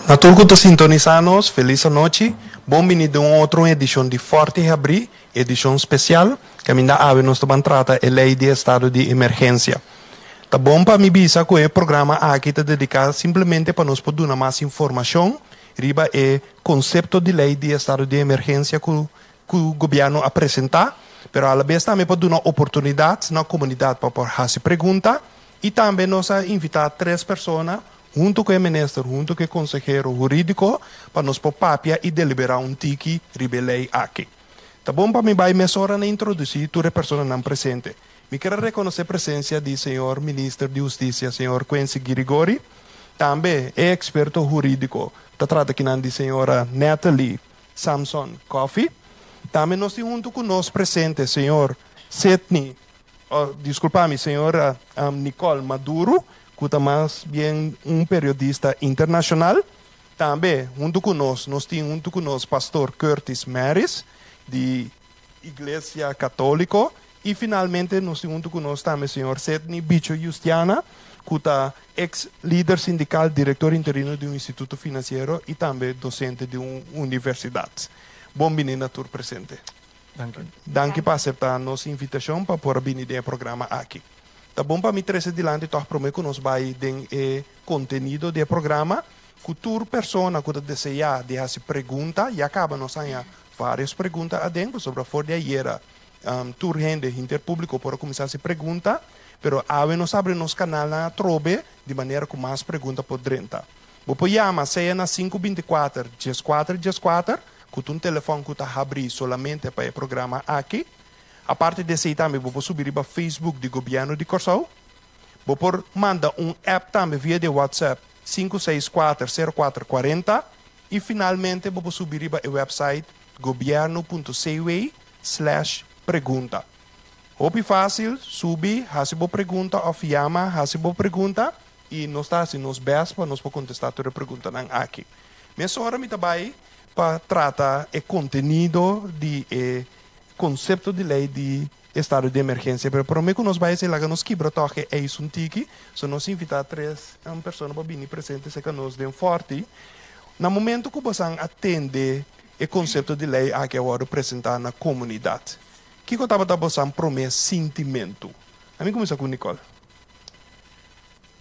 A todos que estão sintonizando, feliz noite. Bem-vindo a uma outra edição de Forte e Abrir, edição especial, que ainda ave nós estamos tratando a lei de estado de emergência. Tá bom para mim bisa que o programa aqui está dedicado simplesmente para nós poder dar mais informação riba o conceito de lei de estado de emergência que o governo apresentar, pero a la vez também para dar uma oportunidade na comunidade para fazer pergunta e também nós invitar 3 pessoas junto com o ministro, junto com o consejero jurídico, para nós papia e deliberar tiki riba lei aqui. Tá bom para mim vai me hora na introduzir todas as pessoas não presentes. Me quero reconhecer a presença do senhor ministro de Justiça, senhor Quincy Girigori, também é experto jurídico, está tratando aqui na senhora Natalie Samson Coffey, também nós temos junto com nós presente, senhor Sidney, desculpa-me, senhora Nicole Maduro, que é mais bem periodista internacional. Também, junto com nós temos junto com nós pastor Curtis Maris, de Igreja Católica. E, finalmente, nós temos junto com nós também o senhor Sidney Bicho Justiana, que é ex-líder sindical, diretor interino de instituto financeiro e também docente de uma universidade. Bem-vindo a todos presentes. Danke por aceitar a nossa invitação para poder vir ao programa aqui. Tá bom para mim trazer adiante, então prometo que nós vai ter conteúdo do programa, que toda pessoa que deseja deixar pergunta, e acaba nós tendo várias perguntas adentro sobre a forma de ayer, toda gente interpúblico para começar a pergunta, pero nós abrimos canal na Trobe de maneira que mais perguntas podem entrar. Vou chamar seja na 524-1414, que um telefone que está aberto somente para o programa aqui. A parte desse também, vou subir para o Facebook do governo de Corsau. Vou mandar app também via de WhatsApp 564-0440. E finalmente, vou subir para o website governo.cwa/pergunta. Hope fácil, subir, fazer boa pergunta, ou chama, fazer boa pergunta. E nós está assim, nos best para nós contestar toda a pergunta aqui. Mas agora me trabalho para tratar o conteúdo de conceito de lei de estado de emergência, pero prometo que nós vai ser lá que nós quebra toque é isso tiki, so nós invitar 3 pessoas para vir presente se que nós den forte. No momento que você atende o conceito de lei aqui agora apresentar na comunidade, que eu estava dando prometer sentimento. A mim começa com Nicole.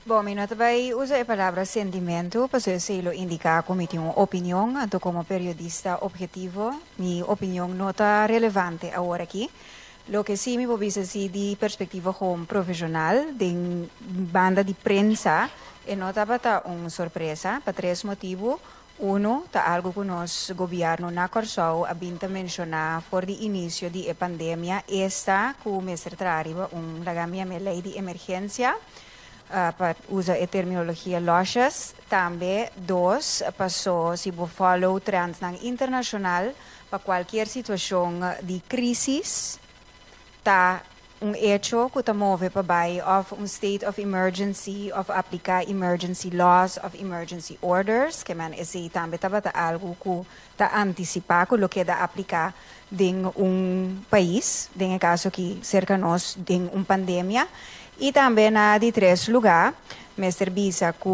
Bom, eu não vai usar a palavra sentimento, para se lo indicar como tenho uma opinião, então como periodista objetivo, minha opinião não está relevante agora aqui. Lo que sim me vou dizer de perspectiva como profissional, de banda de prensa, não está uma surpresa, por 3 motivos. Está algo que o nosso governo na Corsau a mencionar por o início da pandemia, esta que o mestre trariba uma lei de emergência, para usar a terminologia lojas, também 2, passou se você follow trends internacional para qualquer situação de crise, tá hecho que move para baixo of state of emergency, of aplicar emergency laws, of emergency orders, que man esse também tá algo que tá antecipar o que da aplicar em país, em caso que cerca nós de pandemia. E também na de 3 lugar, Mr. Bisa, que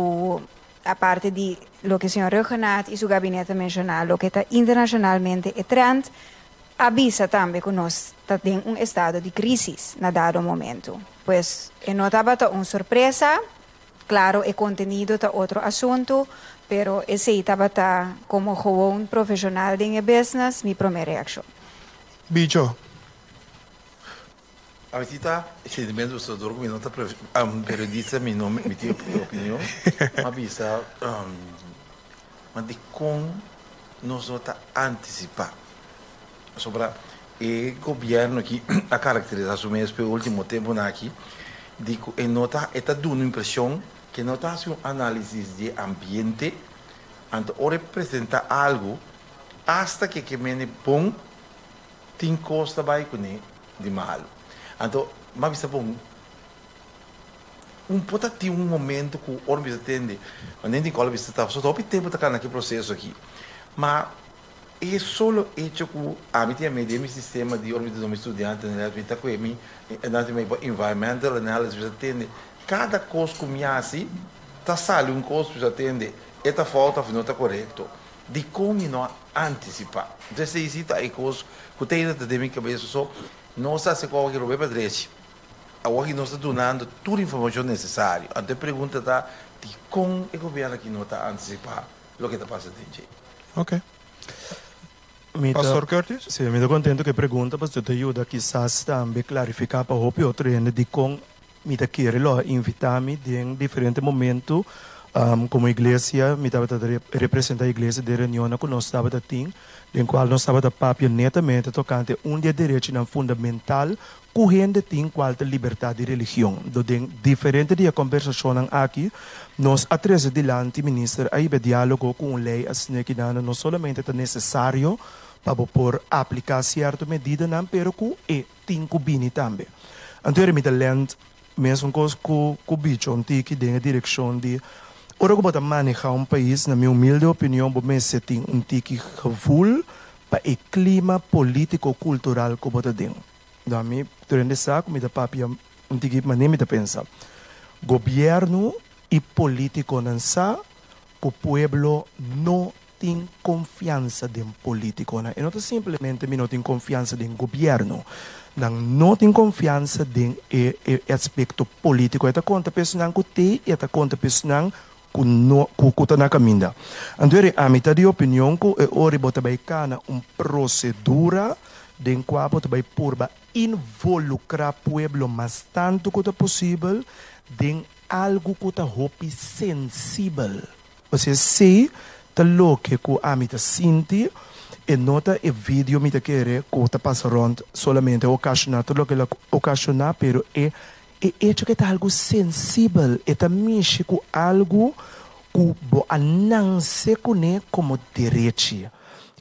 a parte de lo que o senhor Regenat e seu gabinete mencionaram, lo que está internacionalmente é trend, avisa também que nós estamos em estado de crise na dado momento. Pois, não estava uma surpresa, claro, o conteúdo está outro assunto, pero esse estava como um profissional de business, minha primeira reação. Bicho. A visita, sentimento do doutor, que não está periodista, minha opinião, mas bisa, mas de como nós está antecipar sobre o governo que a caracterização mesmo pelo último tempo aqui, de que não está dando impressão que não está fazendo análise de ambiente, então ou representa algo, hasta que me bom tem costa vai com de mal. Então, mas bom, pode ter momento que o órgão atende, nem de qual você está, só o tempo está naquele processo aqui, mas é só o hecho que a mim tem meio sistema de órgão de estudante, né, está com environmental analysis, você atende cada coisa que me hace, tá sale coisa que atende, esta falta não está correto. De como não antecipar. Então, se existe aí coisa que tem da minha cabeça só, não está se qual que eu vou para direita. Agora que nós está dando toda a informação necessária. Então, a pergunta está de como o governo aqui não está antecipar o que está passando. Ok. Pastor Curtis? Sim, me estou contente que a pergunta, pastor, te ajuda quizás também clarificar para o outro gente de como me está querendo invitar-me em diferentes momentos, como igreja, me estava representar a igreja de reunião que nós estava tendo, em qual nós estava papel netamente tocante dia direito fundamental, correndo tem qual a liberdade de religião. Do diferente de conversação aqui, nós atrás adiante, ministro, aí o diálogo com a lei, assim que não somente é necessário para por aplicar certa medida, mas que tem que bem também. Então, eu me lento, mesmo com o bicho antigo, na direção de ora que bota manejar país, na minha humilde opinião, você tem gevoel para o clima político-cultural que bota dentro. Da mim, durante essa saco, me dá papia, mas nem me dá pensar. Governo e político não sa, que o povo não tem confiança em político. E não simplesmente não tem confiança em governo. Não tem confiança em aspecto político. Esta conta pessoal que tem, esta conta pessoal que está na caminho. Então, a metade de opinião que ora bota baicana procedura de qual bota vai por involucrar o povo mais tanto que possível em algo que está sensível. Ou seja, se está louco que a mita sinti e nota e vídeo mita querer que está passando solamente ocasionar tudo o que ela ocasionar, pero é hecho que está algo sensível, está mexe com algo que não se conhece como direito.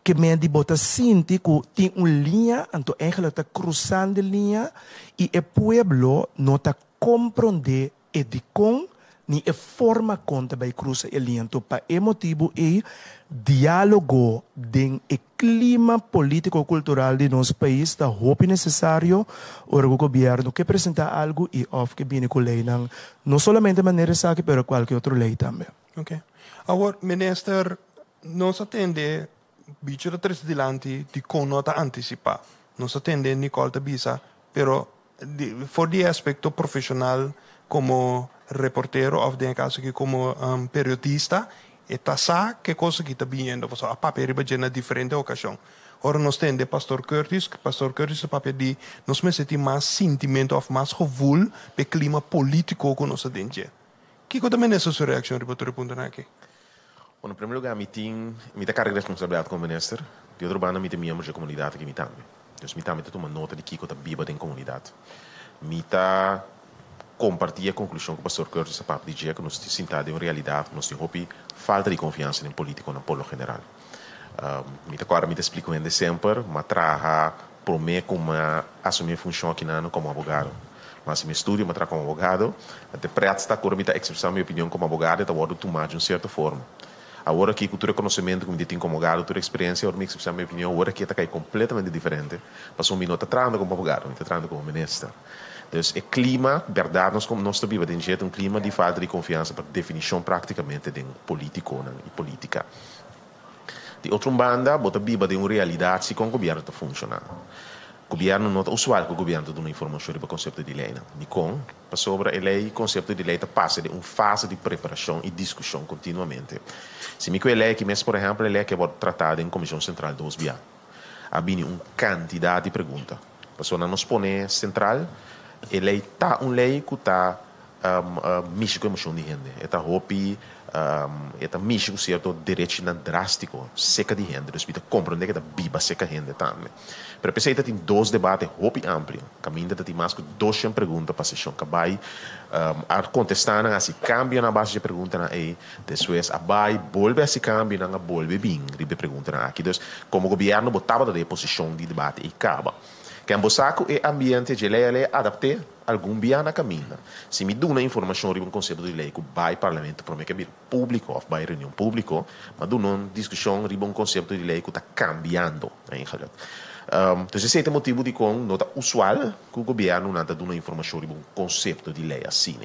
Que me de bota sinti que tem uma linha, então ela está cruzando a linha e o povo não está compreendendo de como nem a forma como vai cruzar a linha. Então, para esse motivo, é diálogo do clima político-cultural de nosso país está muito necessário para o governo que apresentar algo e que viene com lei, não somente de maneira saque, mas qualquer outra lei também. Ok. Agora, minister, nós atende bicho da tres dilante de conota anticipa. Nós atende Nicole Tabisa, pero for the aspecto profissional como reportero of de caso que como periodista, eta sa que cosa que está viendo, pues a papel riba na diferente ocasión. Ora nós tende Pastor Curtis a papel de nós me senti mais sentimento of mais gevoel pe clima político que nós atende. Que coisa também é sua reação riba tu repunta aqui? Bom, em primeiro lugar, me tem carga de responsabilidade como ministro. De outro lado, me tem membros da comunidade que me também. Então, me também tem uma nota de que eu vivo dentro da comunidade. Me tá compartilhar a conclusão que o pastor Curtis a dizer que nós estamos sentados em realidade, nós temos falta de confiança em político no polo general. Me tá agora me explico ainda sempre, mas traga por mim como assumir função aqui como advogado. Mas me estudo, mas trago como advogado, até presta agora me tá expressar minha opinião como advogado, então vou tomar de uma certa forma. Agora que cultura conhecimento que me tem como advogado, cultura experiência, agora me expressar minha opinião, agora que está completamente diferente. Passou um minuto atrás como advogado, me está atrás como ministro. Então, o clima, verdade, nós estamos vivendo um clima de falta de confiança, por definição praticamente de político e política. De outra banda, bota viva de uma realidade se com o governo está funcionando. O governo não é usual que o governo dê uma informação sobre o conceito de lei. Sobre a lei, o conceito de lei passa de uma fase de preparação e discussão continuamente. Se me que a lei que, por exemplo, a lei que é tratada em Comissão Central do OSBA, há uma quantidade de perguntas. Passou na nossa pone central, a lei está uma lei que está mexe com a emoção de gente. Está hopi, está mexe com certo direito drástico, seca de gente. Então, você compreende que está viva seca de gente também. Pero pensei que tem dois debates hopi amplos. Caminho tem mais que 200 perguntas para a sessão que vai contestar, se cambia na base de perguntas aí, depois vai volver a se cambiar, volver bem, ribe perguntas aqui. Então, como o governo botava da posição de debate e acaba. Que em Bosaco é ambiente de lei adaptar algum bem na caminho. Se me dá uma informação sobre um conceito de lei que vai parlamento para que público ou vai reunião pública, mas dá uma discussão sobre um conceito de lei que está cambiando. Então, esse é o motivo de que não é usual que o governo não dá uma informação sobre um conceito de lei assim.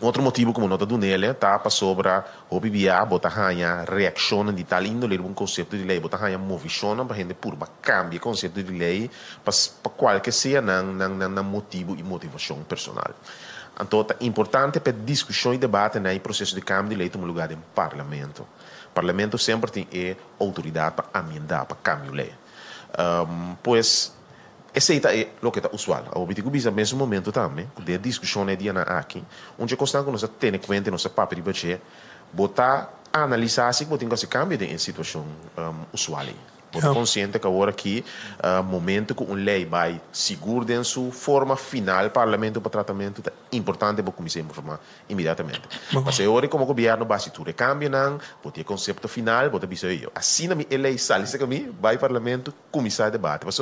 Outro motivo, como nota do nele, tá para sobre o BBA, botar a reação de tal índole, um conceito de lei, botar a movição para gente por cambia conceito de lei para qualquer seja na motivo e motivação personal. Então, é importante para discussão e debate no processo de cambio de lei tomar lugar em parlamento. O parlamento sempre tem autoridade para amendar, para cambiar a lei. Pois esse é o que é usual. A obitico bisa nesse momento também, de discussão é dia na aqui, onde constante nós temos em conta nossa papel de bater, botar analisar se botar que se cambia em situação usual. Botar consciente que agora aqui momento que uma lei vai seguro em sua forma final, parlamento para tratamento é importante para começar a informar imediatamente. Mas agora como o governo vai se tudo cambia não, botar conceito final, botar bisa eu. Assim na minha lei sai isso que vai parlamento começar a debate. Mas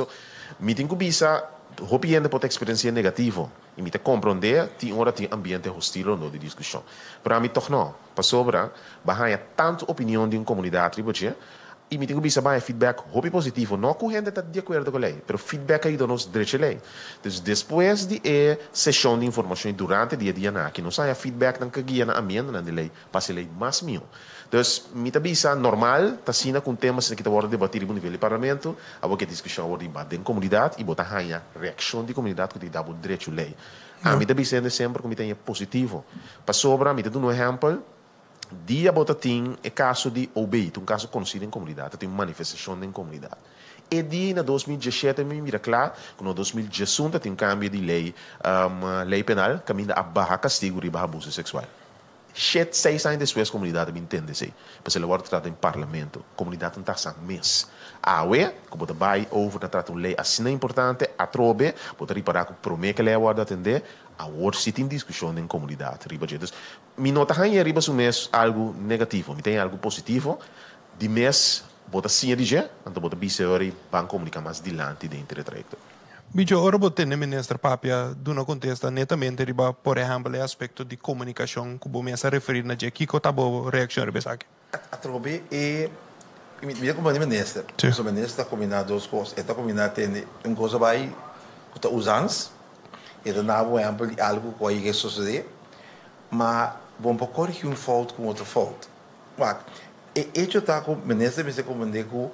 meeting com bisa, hopiende pode experiência negativa. E me te compreender, tem hora tem ambiente hostil no de discussão. Para mim toch não. Para sobra, bahaya tanto opinião de uma comunidade riboche, e me tem que bisa bahaya feedback hopi positivo, não que a gente está de acordo com a lei, mas feedback aí do nosso direito à lei. Então, depois de sessão de informação durante o dia a dia, que não saia feedback não que guia na ambiente na lei, para a lei mais mil. Então, me tá bisa normal, tá sina com temas que está agora debatir no nível do parlamento, a boa que discussão agora debate em comunidade e botar a reação da comunidade que dá o direito à lei. A mim tá bisa sempre que me tem positivo. Para sobra, me tá dando um exemplo, dia bota tem é caso de obeito, um caso conhecido em comunidade, tem manifestação em comunidade. E dia na 2017 me mira claro, que no 2018 tem um cambio de lei, lei penal, que ainda abarra castigo de abuso sexual. 6 anos depois a comunidade me entende-se. Porque ela agora trata em parlamento. A comunidade não está a mês. A UE, que você vai over na trata uma lei assim é importante, a trobe, você reparar que o problema que ela agora atender, a outra se tem discussão em comunidade. Então, me nota aí arriba um mês algo negativo, me tem algo positivo, de mês, você sim dizer, então você bisa vai comunicar mais adiante dentro do trajecto. Bicho, ora bote ne ministra papia duna contesta netamente riba, por exemplo, aspecto de comunicação que você se referir na que que tabo reação riba aqui. A trobe me como ministra. O ministra está combinando duas coisas. Está combinando tem uma coisa vai que está usando, e da por exemplo algo que vai suceder, mas vamos corrigir um falta com outra falta. Mas eu está com o ministra me se compreender que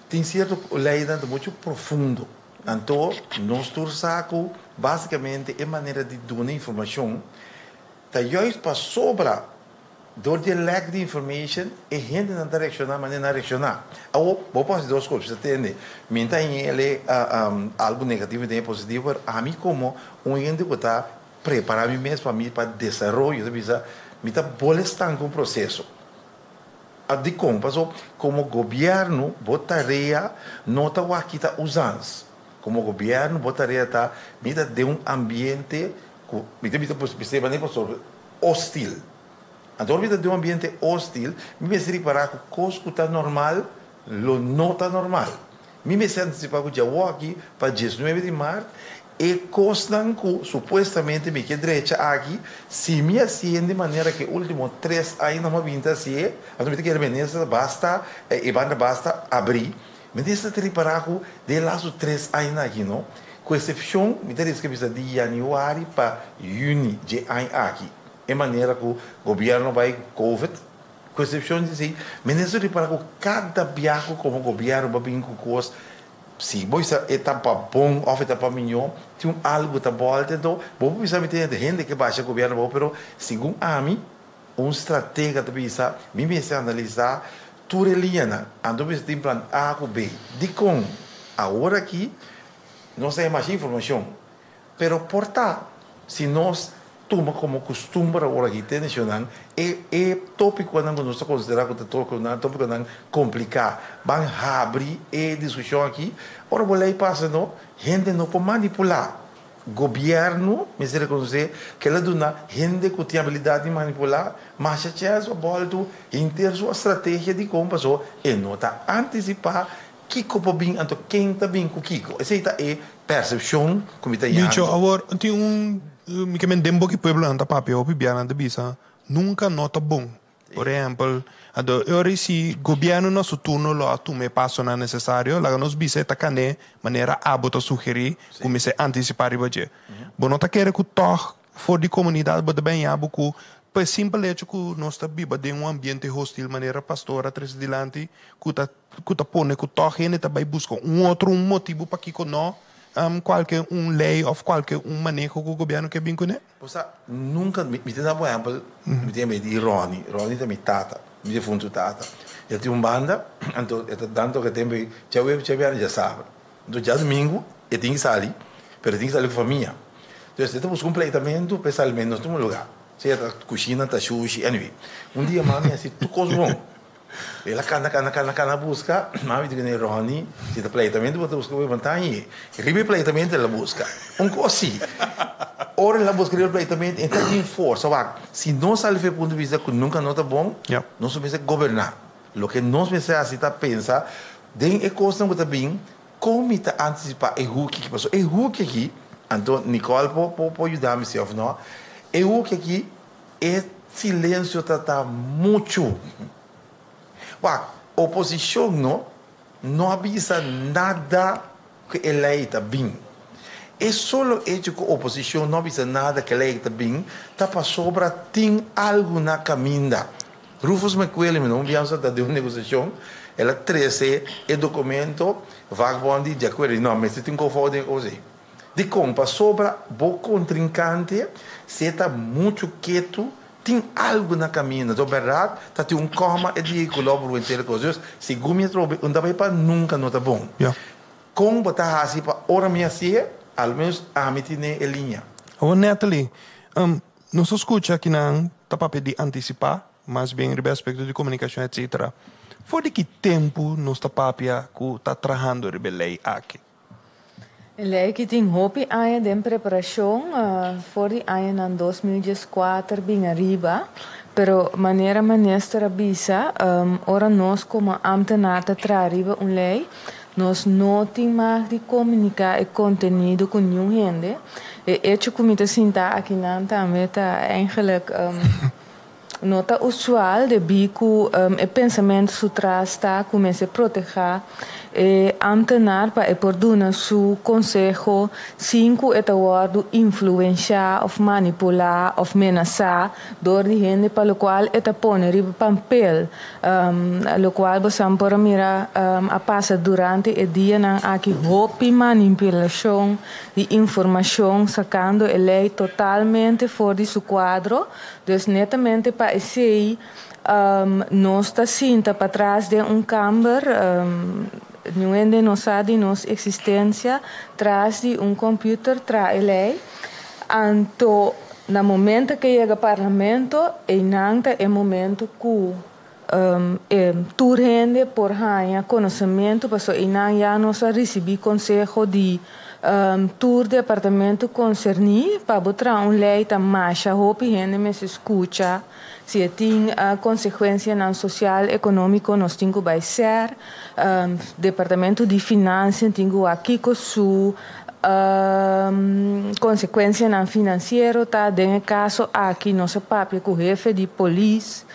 tem certo lei muito profundo. Então, nós torçamos basicamente a maneira de dar informação, está justo para sobra door de lack de information e gente não está reaccionando, mas não reaccionar. Vou fazer duas coisas, você entende? Minta em ele algo negativo e positivo, a mim como gente que está preparando mim mesmo para desenvolver, me está molestando com o processo. De como governo, botaria, não está aqui está usando. Como governo, botaria está, me de um ambiente, me hostil. Então, de um ambiente hostil, me se reparar que coisa que está normal, lo não está normal. Me se antecipar que já vou aqui para 19 de março, e costan que supostamente me que direita aqui, se me assim de maneira que último 3 anos não me vinha assim, então me que a ministra basta, e banda basta abrir, me deixa te reparar que de lá os 3 anos aqui, não? Com exceção, me diz que precisa de janeiro para junho de ano aqui. É maneira que o governo vai Covid, com exceção de si, me deixa reparar que cada viagem como o governo vai vir com coisas, se você está para bom ou está para melhor, tem algo que está bom, então, vou pensar que tem gente que baixa o governo, mas segundo a mim, estratégia de pensar, me pensa analisar, tudo é linha, então você tem plano A ou B. De com, agora aqui, não sei mais informação, mas portar, se nós toma como costume agora aqui internacional é tópico quando nós consideramos que é tópico não complicado, vamos abrir a discussão aqui, ora vou lá e passa não, gente não pode manipular, governo, me se reconhecer que ela dá gente que tem habilidade de manipular, mas já a volta em ter sua estratégia de compra só e não está antecipar Kiko po bing anto quem tá bing com Kiko. Essa é percepção como está Bicho, agora tem que me dembo que pueblo anda papel o bibiana de bisa nunca nota bom. Por exemplo, eu se governo no seu turno lo atume passo na necessário, lá nos bisa tá cane maneira abota sugerir como se antecipar e baje. Bom nota quer que toh voor die comunidade bota bem abo ku per simples hecho que nós está viva de ambiente hostil maneira pastora tres dilante que tá pone que toda gente tá vai buscar outro motivo para que não qualquer lei ou qualquer manejo que o governo quer vir com ele. Poxa, nunca me tem por exemplo, me tem de Ronnie também tata, me tem fundo tata. Ele tem banda, então tanto que tem já sabe. Então já domingo ele tem que sair, mas tem que sair com a família. Então você busca completamento, pensar menos no lugar. Você tá cozinha, tá sushi, anyway. Dia mami assim, tu coisa bom. Ela cana busca, mami diz que Ronnie, se tá completamento, você busca o vantagem. Ribe completamento ela busca. Coisa assim. Ora ela busca o completamento, então tem força. Se não sai do ponto de vista que nunca não tá bom, não se pensa governar. O que nós pensamos assim, tá pensar, tem coisa que tá bem, como tá antecipar o que passou. O que aqui, então Nicole pode ajudar-me se não. O que aqui é silêncio tá muito. Oposição não avisa nada que ela está bem. É só o hecho que a oposição não avisa nada que ela está bem, tá para sobra tem algo na caminha. Rufus McQuillan, não viemos de uma negociação, ela trouxe o documento, vagabundo de acordo, não, mas tem que confundir hoje. De como para sobra, o contrincante, se está muito quieto, tem algo na caminha. Na verdade, tem coma e de colaboro entre as coisas. Se gumi trobe, não vai para nunca não tá bom. Como botar assim para hora minha assim, ao menos a mim tem em linha. Oh, Natalie, nós escuta aqui não tá para pedir antecipar, mas bem em respeito de comunicação, etc. Por de que tempo nós tá para que tá trabalhando a lei aqui? Lei que tem hopi aia de preparação for die aia em 2004 bem arriba, pero maneira manestra bisa ora nós como ambtenaar trariba lei, nós não tem mais de comunicar o conteúdo com nenhum gente. E hecho como te sinta aqui não também tá eigenlijk nota usual de bico o pensamento sutra está começa a proteger e antenar para oportuno su consejo 5 etawardo influenciar ou manipular ou ameaçar door die gente para o qual eta pone riba papel lo qual você pode mirar a passa durante o dia na aqui hopi manipulação de informação sacando a lei totalmente fora de seu quadro, dus netamente para esse nós está sinta para trás de câmara não é de nossa de nossa existência traz de computer traz lei então no momento que chega ao parlamento e nanta é momento que turrende por ganhar conhecimento para so inang já nós recebi conselho de tour departamento concerni para botar lei ta marcha hope gente me se escuta se tem consequência na social econômico nós temos que ser departamento de finanças temos aqui com su consequência na financeiro tá em caso aqui nossa papel com o jefe de polícia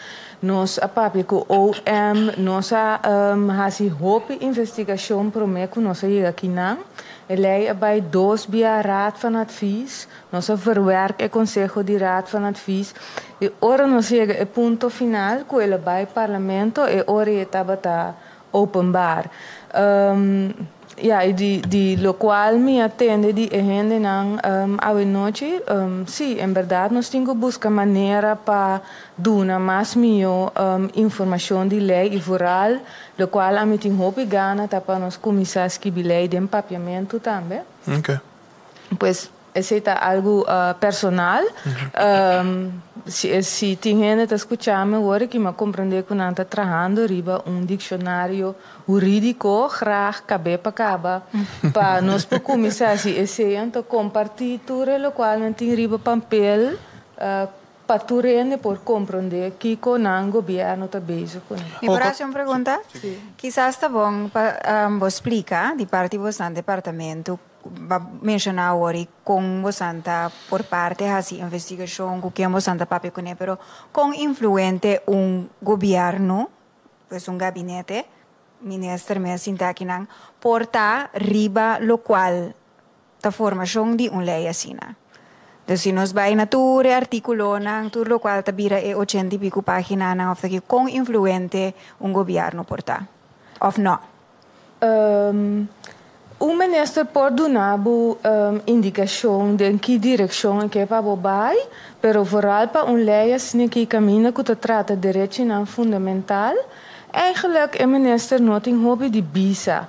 nós papel com o OM nossa hasi hope investigação prometo nós aqui não Ele bij 2 via Raad van Advies. Nós verwerken o Conselho de Raad van Advies. E ora nós chega ao ponto final, que ele vai ao Parlamento, e ora ele está openbaar. De lo qual me atende de gente a noite. Sim, em verdade, nós temos que buscar maneira para dar mais melhor informação de lei e vooral, lo qual a mim tem hope gana para nós começar a lei de empapiamento também. Ok. Pues, esse é algo personal. Se tem gente que escuta agora que me compreende que não está trabalhando riba dicionário jurídico, graag cabe para caba, para nós começar esse então compartilhar o qual não tem riba papel para tu por compreender que com o governo está bem com Me parece uma pergunta? Sim. Quizás está bom para você explicar de parte do departamento va mencionar agora com você por parte dessa investigação que você papi com pero com influente governo pues gabinete ministro me sinta aqui não porta riba lo qual ta formação de lei assim Dus se nós vai na ture artículo nang tur lo qual tabira e 80 e pico página nang of que com influente um governo porta. Of não? O minister pode dar indicação de que direção que para vai, pero vooral para lei assim que caminha que trata de direitos fundamental. Eigenlijk o minister não tem hobby de visa.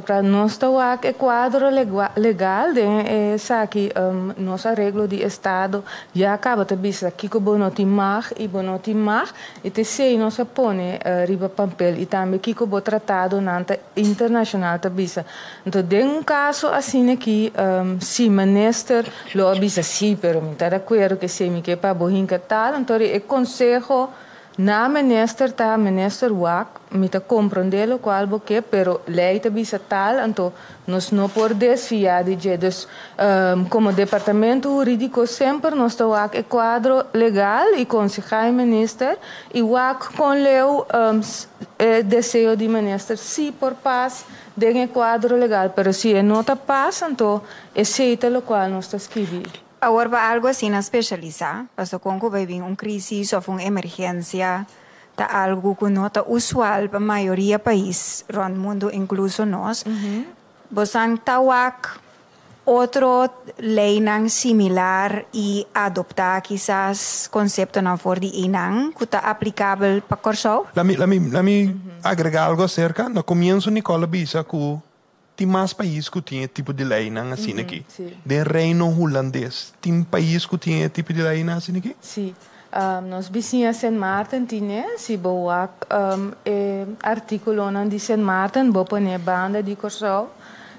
Para nós tá o quadro legal de saque nosso arreglo de estado já acaba de visa que o bonoti mag e bonoti mag e te sei nossa põe riba papel e também que o tratado nanta internacional de visa. Então de caso assim aqui se minister lo avisa sim, pero me tá de acordo que se me que para bohinca tal, então é consejo na minister wak me ta compreender o qual porque pero lei ta bisa tal então nós não por desfiar de dus como departamento jurídico sempre nós ta wak quadro legal e concejal minister e wak com leu desejo de minister si por paz de quadro legal pero si não ta paz então aceita o qual nós ta escrever. Agora, para algo assim especializar, porque quando vai vir crise ou uma emergência, tá algo que não é usual para a maioria do país, no mundo, incluso nós. Você tá outro lei similar e adoptar quizás conceito na for de inang que está aplicável para Corsol? Let me agregar algo acerca. No comienzo, Nicola bisa que tem mais países que têm tipo de lei assim aqui. De Reino Holandês, tem país que têm tipo de lei assim aqui? Sim. Nós vizinhos Saint Martin tinha, se boa artículo de Saint Martin, boa pôr banda de Corsol.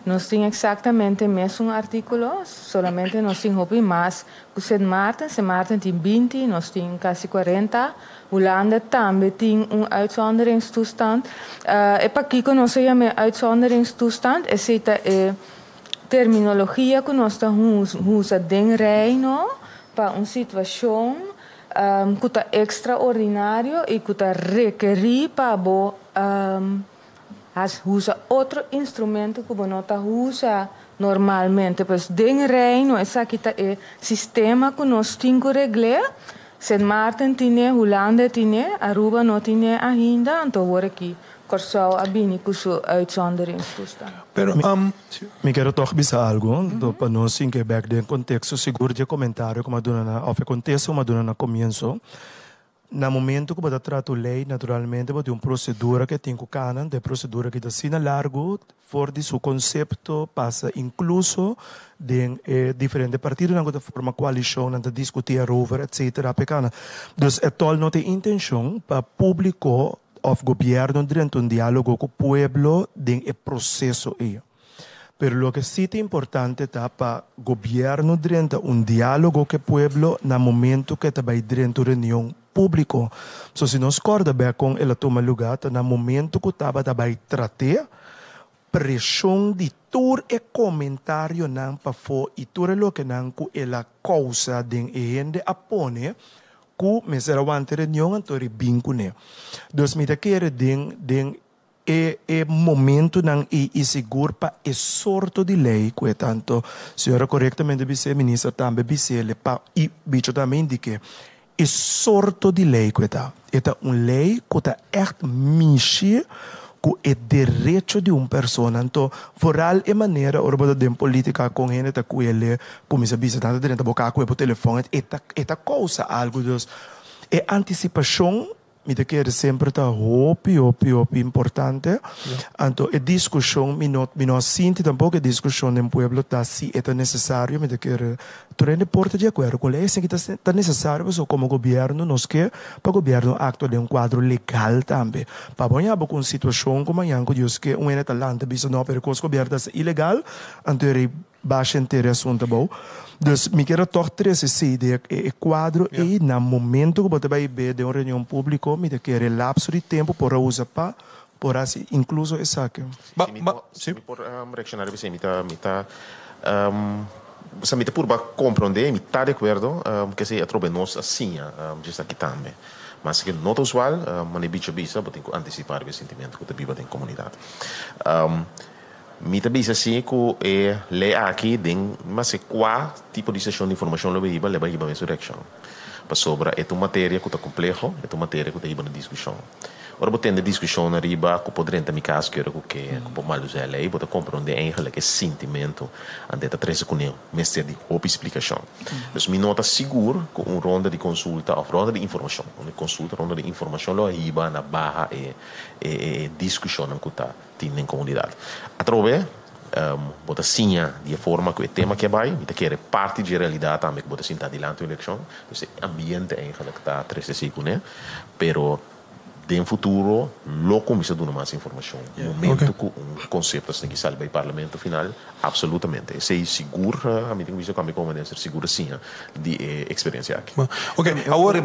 Nós temos exatamente o mesmo artículo, solamente nós temos mais que Saint Martin tem 20, nós temos quase 40. Holanda também tem uitzonderingstoestand. E para aqui que nós chamamos uitzonderingstoestand, é terminologia que nós usamos dentro do reino para uma situação que é extraordinária e que requer para usa outro instrumento que não usa normalmente. Pois dentro do reino, esse aqui é o sistema que nós temos que regrar. Saint Martin tinha, Holanda tinha, Aruba não tinha ainda, então agora aqui, Corsol abini com sua uitzonderingstoestand. Pero, me quero toch bisa algo, para nós em Quebec, de contexto seguro de comentário, como dona na, of contexto, como dona na comienzo, no momento que você trata a lei, naturalmente, você tem uma procedura que tem que canan, de procedura que está largo, fora de seu conceito, passa incluso de diferentes partidos, na forma coalição, na discutir over, etc. Então, é tal não tem intenção para público ou governo dentro de diálogo com o povo dentro do processo aí. Pero o que sí é importante é para o governo dentro diálogo com o povo no momento que está dentro da reunião público. So, se nós corda bem com ela toma lugar, no momento que estava tratar pressão de tur e comentário não para fora e tur lo que não que ela causa den ende apone que me será ante reunião antori bincune. Dus me quer den momento não e seguro para e sorto de lei que tanto senhora corretamente vice ministra também vice le pa e bicho também indique e sorto de lei que tá lei que tá echt mexer com o direito de uma pessoa. Então, foral é maneira, orba de política com ele, tá com ele, como se bisa tanto dentro da boca, com o telefone, é coisa algo dos é antecipação. Me quer sempre tá hopi importante. Então, a discussão, me não sinto tampouco a discussão no povo tá se é necessário, me quer tornar porta de acordo com isso que tá necessário, mas como governo nós quer para o governo actuar de quadro legal também. Para banhar com situação como yang que Deus que um talante bisa não para os governos ilegal, então baixa interesse assunto bom. Dus me quero toch essa ideia e quadro e no momento que você vai ver de uma reunião pública, me quer lapso de tempo para usar para por assim incluso essa aqui. Se me por reaccionar você me tá você me por compreender, me tá de acordo que se atrobe nós assim, just aqui também. Mas que não usual, mas bicho bisa, tem que antecipar o sentimento que vive em comunidade. Mita bisa assim que lei aqui tem mas qual tipo de sessão de informação leva a insurreição. Para sobre é uma matéria que está complexo, é uma matéria que está na discussão. Ora, você tem discussão na riba, que pode entrar em casa que pode mal usar a lei, pode compreender eigenlijk sentimento, ande a trazer com ele, mas ter de outra explicação. Então, me nota seguro que ronda de consulta ou ronda de informação, ronda de informação lá riba na barra e discussão que está tendo em comunidade. Através bota sinha de forma que o tema que vai, me quer parte de realidade também que bota sinta adiante a eleição, então ambiente eigenlijk está trazer com né, pero em futuro, lo começa a dar mais informação. No momento que conceito tem que sair para o parlamento final, absolutamente. Sei seguro, a mim tem que como comandante seguro sim, de experiência aqui. Agora,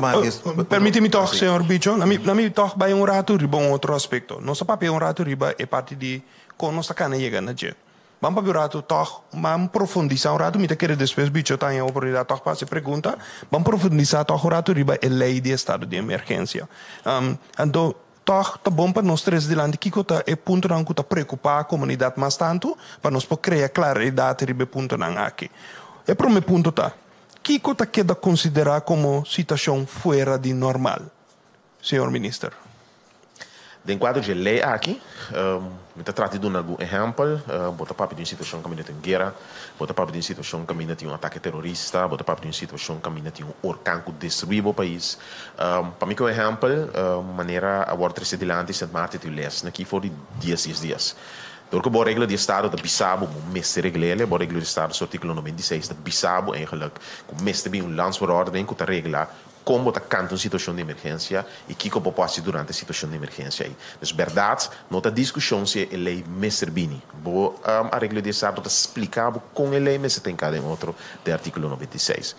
permite-me toch, senhor Bicho, na mim toch vai rato riba outro aspecto. Nosso papel rato riba é parte de como nossa cana chega na dia. Vamos para o rato toch, vamos profundizar rato, me quer depois Bicho tem a oportunidade toch para se pergunta, vamos profundizar toch rato riba é lei de estado de emergência. Então, toch tá bom para nós três delante que cota é ponto não que tá preocupar a comunidade mais tanto, para nós poder criar claridade riba ponto não aqui. É para o meu ponto tá, que cota queda considerar como situação fora de normal, senhor ministro? De quadro de lei aqui, me trata de algum exemplo, bota papo de uma situação que ainda tem guerra, bota papo de uma situação que ainda tem ataque terrorista, bota papo de uma situação que ainda tem orcão que destruiu o país. Para mim que exemplo, maneira a volta de delante, Sint Maarten te les, aqui for de dias. Door de regla die Estado de Bissau, o meeste reglele, de regla de Estado, o artigo 96 de Bissau, eigenlijk, o meeste bij een landsverordening, que regla como está canta uma situação de emergência e que como pode durante a situação de emergência. Então, verdade, não está discussão se a lei me servini. A regra de Estado está explicado com a lei, mas tem cada outro do artigo 96.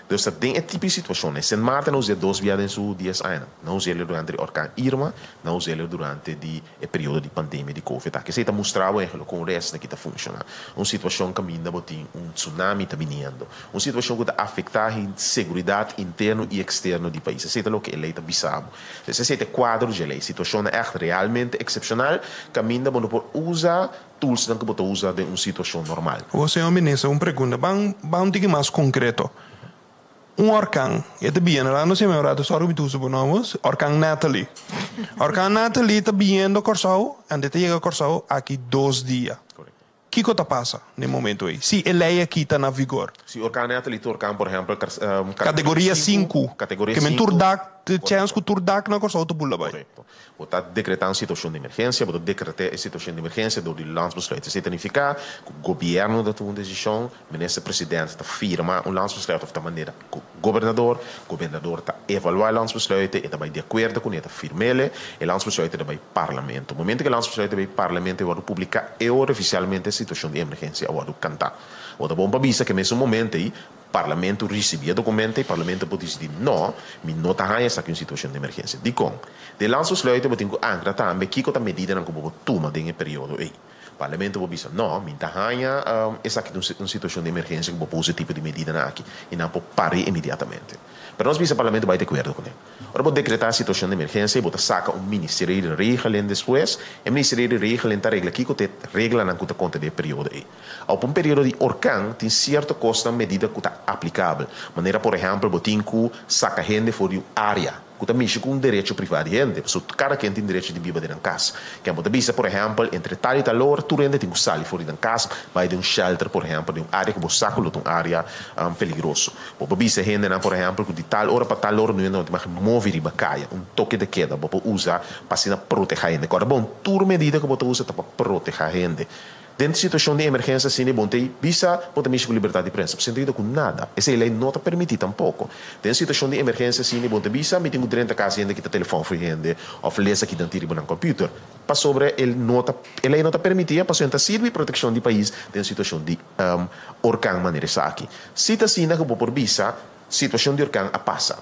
Dus dat ding, het type situatie is. Sint Maarten não usa 2 dias em seu dias ainda. Não usa ele durante o orcão Irma, não usa ele durante o período de pandemia de Covid. Que se está mostrado com o resto que está funcionando. Uma situação que ainda tem tsunami está vindo. Uma situação que está afetando a segurança interna e externa do país. Se o que ele está bisabo. Se é quadro de lei, situação é realmente excepcional, que ainda pode usar tools que pode usar de uma situação normal. O senhor ministro, uma pergunta, bem mais concreto. Orkan, itu bien, não sei mais rato, só rubitu suponamos, Orkan Natalie. Orkan Natalie está vindo Corsau, ande te chega Corsau aqui 2 dias. O que passa no momento aí? Se a lei aqui está na vigor. Se Orkan Natalie, Orkan, por exemplo, categoria 5, que me turdak, chance que turdak na Corsau tu pula vai. Correto. Está decretando situação de emergência, está decretando a situação de emergência do landsbesluit. Isso significa que o governo da uma decisão, o ministro-presidente está firma landsbesluit de maneira que o governador está evaluar o landsbesluit e está de acordo com ele, está firme ele, e o landsbesluit está para o parlamento. No momento que o landsbesluit está para o parlamento, ele vai publicar oficialmente a situação de emergência, vai cantar. O da bom para vista que nesse momento aí, o parlamento recebia documento e o parlamento pode dizer não, me não está essa aqui uma situação de emergência. De com, de landsbesluit tem que ancra também que a medida não como toma nesse período aí. O parlamento pode dizer não, me está essa aqui uma situação de emergência que pode esse tipo de medida aqui e não pode parar imediatamente. Pero nós o parlamento vai de acordo com ele. Ora, pode decretar a situação de emergência e pode sacar ministério de regeling depois, e o ministério de regeling está regla aqui que regla não conta de período aí. Ao um período de orcão, tem certo custo medida que está aplicável. Maneira, por exemplo, botin que saca gente fora de área. Que também com um direito privado de gente. Cada quem tem direito de viver dentro da casa. Que é uma vista, por exemplo, entre tal e tal hora, tu rende tem que sair fora da casa, vai de um shelter, por exemplo, de uma área que você saca, uma área peligrosa. Uma vista, gente, por exemplo, que de tal hora para tal hora, não tem mais mover e bacaia, um toque de queda, você usa para proteger a gente. Agora, bom, tudo medida que você usa para proteger a gente. Dentro de situação de emergência, sim, bom, tem visa, pode mexer com liberdade de imprensa, sentido com nada. Essa lei não está permitida tampouco. Dentro de situação de emergência, sim, bom, tem visa, me tem que direito a casa ainda que está telefone foi gente, ou lesa aqui dentro de um computer. Para sobre, a lei não está permitida, para sobre, servir proteção do país dentro de situação de orcão maneira aqui. Se está assim, que por visa, situação de orcão a passa.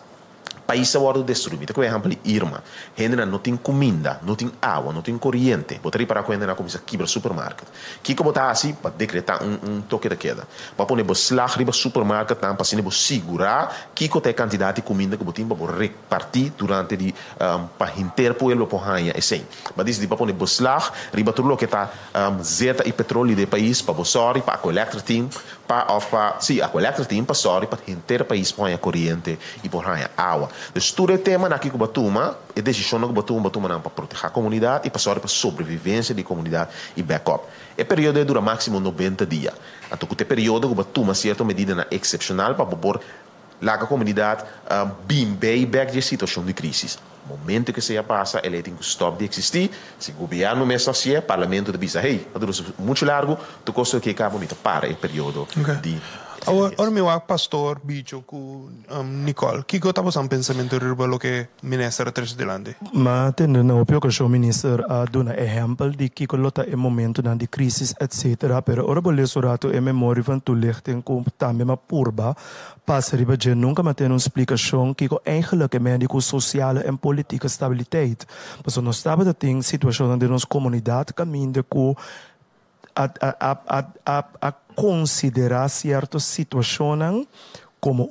país wordt destruído. Por exemplo, Irma, gente não tem comida, não tem água, não tem corrente. Botaria para quando na comida quebra supermercado. Kiko botar assim para decretar toque de queda. Para pôr beslag riba supermercado, para assim segurar Kiko tem quantidade de comida que botim para repartir durante de para inteiro pueblo por hanha assim. Mas diz de para pôr beslag riba tudo lo que está zeta e petróleo do país para sorry para collector team para a collector team para sorry para inteiro país por hanha corrente e por hanha água. Dus todo o tema aqui que batuma é decisão que batuma não para proteger a comunidade e para sorry para sobrevivência da comunidade e backup. O período dura máximo 90 dias. Então, o período que batuma certa medida excepcional para pôr a comunidade bem back de situação de crise. No momento que se passa, ele tem que stop de existir. Se o governo mesmo assim, o parlamento de bisa, hey, é muito largo, tu gosta que acaba para o período de Ora meu pastor bicho com Nicole, que eu estava um pensamento sobre o que o ministro traz delante. Mas tendo na opinião que o ministro dá um exemplo de que lota é momento de crise etc. Pero ora boleh surato é memória van toelichting com também uma purba passa riba je nunca maar ten explicação que eigenlijk é médico social en politieke stabiliteit. Mas nós estava tem situação de nossa comunidade caminho com a considerar certas situações como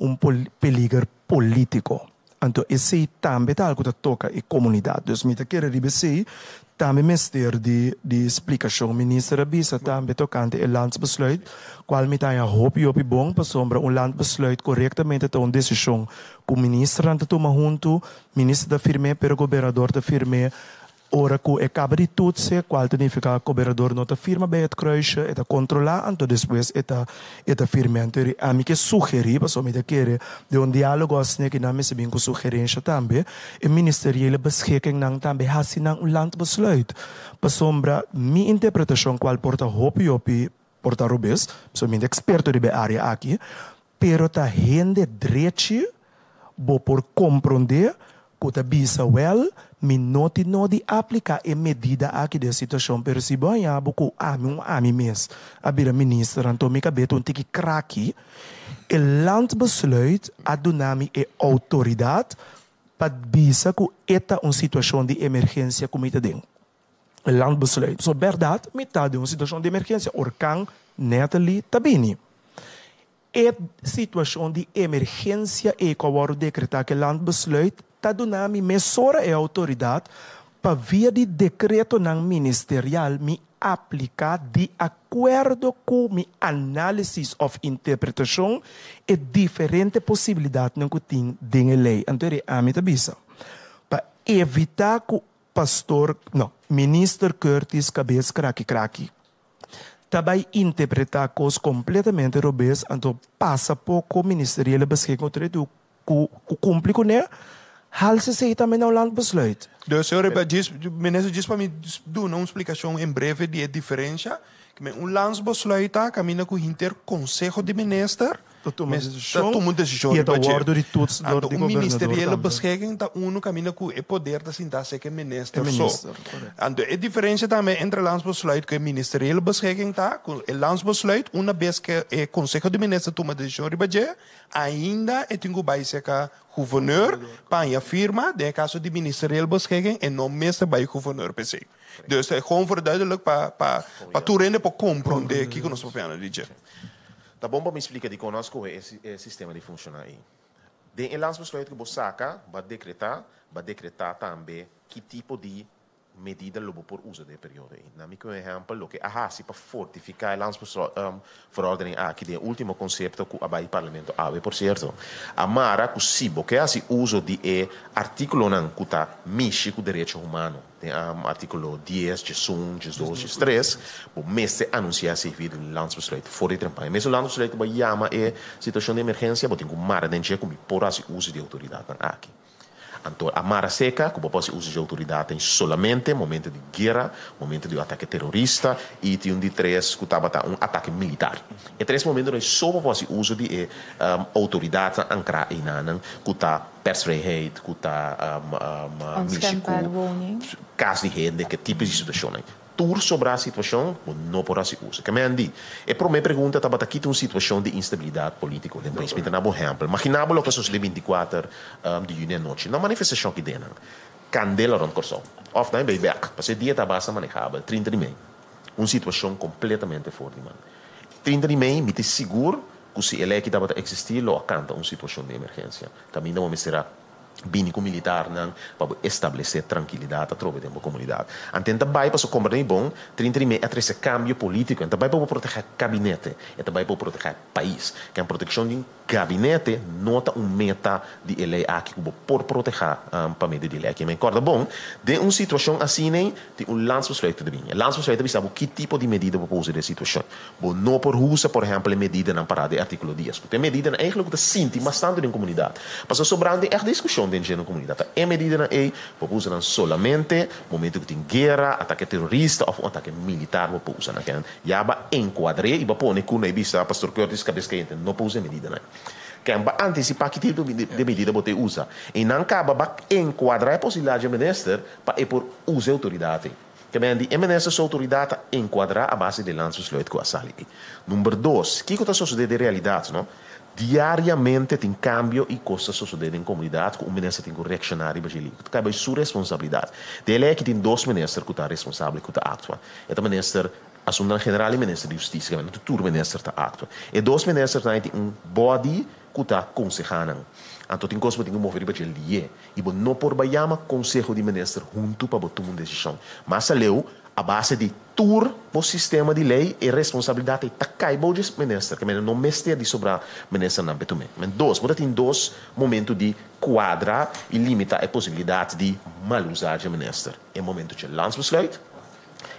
peligro político. Então, esse também é algo que toca a comunidade. Então, me quero dizer, também mestre de explicação. O ministro Abisa também tocante o landsbesluit, qual me tem a hoop e bom para sombra landsbesluit corretamente uma decisão que o ministro anda toma junto, ministro da firme, pero governador da firme. Ora que acaba de tudo ser qual significa que o governador não está firma bem a cruise, está controlar, então depois está firme. Então, a mim que sugerir, para me querer de diálogo assim que não me se bem com sugerência também, o ministerial beschikking não também assim não landbesluit. Para sombra, minha interpretação qual porta hopi porta rubes, sou minha experto de área aqui, pero tá rende direito, bo por compreender que bisa well, mi noti aplicar a medida aqui da situação, pero se banha buku ami mes, abira ministra então me cabeto tiki kraki, o landbesluit adunami e autoridade para bisa que eta uma situação de emergência como ita ding. O landbesluit, so verdade, metade de uma situação de emergência, orkan Natalie Tabini. E situação de emergência e que o decretar que o landbesluit tadunami mesora e autoridade para via de decreto não ministerial me aplicar de acordo com mi análise of interpretação e diferente possibilidade não que tem de lei. Então a mim tabisa para evitar que ministro Curtis cabeça craque também interpretar coisas completamente robês, então passa pouco ministerial beschikking treedo que cumpre com né. Hal se também não landbesluit. Dus o ministro diz para mim, dá uma explicação em breve de diferença, que landsbesluit caminha com o interconselho de ministro, toma decisão e a ordem de todos o ministerial beschikking está caminha com o poder de sentar se que ministro só. Então a diferença também entre landsbesluit que o ministerial beschikking está, com o landsbesluit uma vez que o conselho de ministro toma decisão de budget, ainda tem que baixar que gouverneur para a firma, de caso de ministerial beschikking en não mesmo bij gouverneur per se. Dus het is gewoon verduidelijk para toerende para compreender o que nós estamos dizer. Tá bom para me explicar de conosco esse sistema de funcionar aí. De landsbesluit que você saca, vai decretar também que tipo de medida lobo por uso de período aí. Na minha exemplo, o que se para fortificar a landsverordening aqui, de último conceito que o parlamento ave, por certo. Amara que se que assim uso de artículo não que tá mexe com direito humano, tem artículo 10, 11, 12, 13, o mês anunciar servir de landsbesluit for de trampagem. Mesmo landsbesluit que vai chama situação de emergência, tem que mara dentro como por assim uso de autoridade aqui. Então, a mara seca, que pode usar de autoridade somente no momento de guerra, momento de ataque terrorista e de três que estava ataque militar. E três momentos só pode usar de autoridade ancrar em nanan, que está persvrijheid, que está místico, caso de rede, que tipo de situação. tour sobre a situação, não por se usa. Que me andi. E para minha pergunta, estava aqui uma situação de instabilidade política. De país, me dá um exemplo. Imaginava que os 24 de junho à noite, na manifestação que deram, candela rond Corsão. Of dan ben je weg. Pas het dia basta manejável. 30 de mei. Uma situação completamente fora de mano. 30 de mei, me te seguro que se ele que estava a existir, lo canta uma situação de emergência. Também não me será bínico militar para estabelecer tranquilidade a través de uma comunidade. Então, também para o bem bom, 30 de mei é esse cambio político, e também para proteger o gabinete, e também para proteger o país. Que a proteção do gabinete nota meta de ele aqui por proteger para meio de ele. Que me recorda bom, de uma situação assim, de landsbesluit de mim. Landsbesluit é saber que tipo de medida para usar a situação. Não por usa, por exemplo, medida na parada de artigo 10. Tem medida eigenlijk que sinti, mas tanto em comunidade. Mas sobrando é discussão dentro da comunidade. É medida para usar solamente momento que tem guerra, ataque terrorista ou ataque militar para usar. Já vai enquadrar e vai pôr com a vista pastor Curtis cabeça que não para usar medida. Que é para antecipar que tipo de medida você usa. E não acaba enquadrar a possibilidade de minister para por usar autoridade. Que é minister sua autoridade enquadrar a base de landsbesluit com a sala. Número 2, o que está sucedendo de realidade, não? Diariamente tem cambio e coisas sucedendo em comunidade que o ministro tem que reaccionar e baixar. Cabe sua responsabilidade. Ele é que tem 2 ministros que estão responsáveis que estão atuando. É o ministro Assunção General e o ministro de Justiça, que é o turno ministro que está atuando. E 2 ministros têm body que está aconselhando. Então, tem coisas que tem que mover para ele. E não por bayama conselho de ministro junto para tomar uma decisão. Mas a base de tur o sistema de lei e responsabilidade está caindo de ministro, que não mestre de sobrar ministro não betume. Mas 2, você tem 2 momentos de quadrar e limitar a possibilidade de mal usar de ministro. É momento de landsbesluit,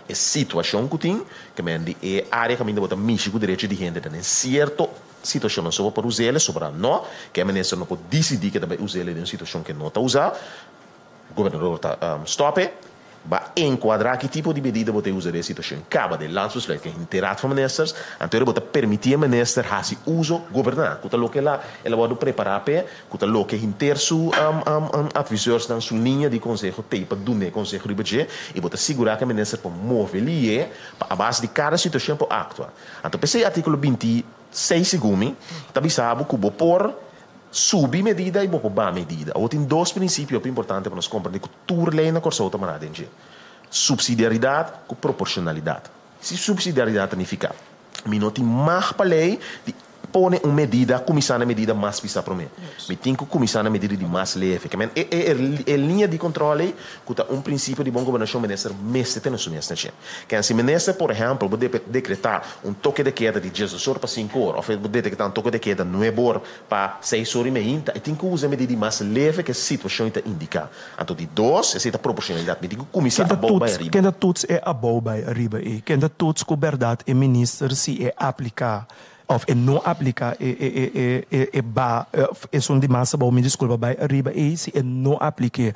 é situação que tem, que é área que ainda bota mexer com o direito de gente, em certo situação não só para usar ele, sobre não, que a ministra não pode decidir que também usa ele em uma situação que não está usando, o governador está stop, vai enquadrar que tipo de medida você usa nessa situação. Acaba de landsbesluit que é inteirado com ministros, então ele permitir a ministra fazer uso governar. Que o que ela pode preparar para, que o que inteiro su avisores na sua linha de conselho para dar conselho de budget e você segurar que a ministra pode mover ali para a base de cada situação para actuar. Então, pensei artigo 26 segundos, também sabe que o por subir medida e vou para medida. Ou tem 2 princípios importantes para nós compreender que tudo lei na corso automática dentro. Subsidiariedade com proporcionalidade. Se subsidiariedade significa, me não tem mais para lei de pôr uma medida, começar a medida mais pisa para mim. Me tem que começar a medida de mais leve. É linha de controle que é princípio de bom governação ministro mestre tem no seu ministro. Que se ministro, por exemplo, pode decretar toque de queda de 10 horas para 5 horas, ou pode decretar toque de queda 9 horas para 6 horas e meia, e tem que usar medida mais leve que a situação está indicar. Então, de 2, essa é a proporcionalidade. Me tem que começar a boa arriba. Quem todos é a boa arriba e quem todos com verdade é ministro se é aplicar of não aplicar é de massa bom me desculpa vai arriba e se não aplique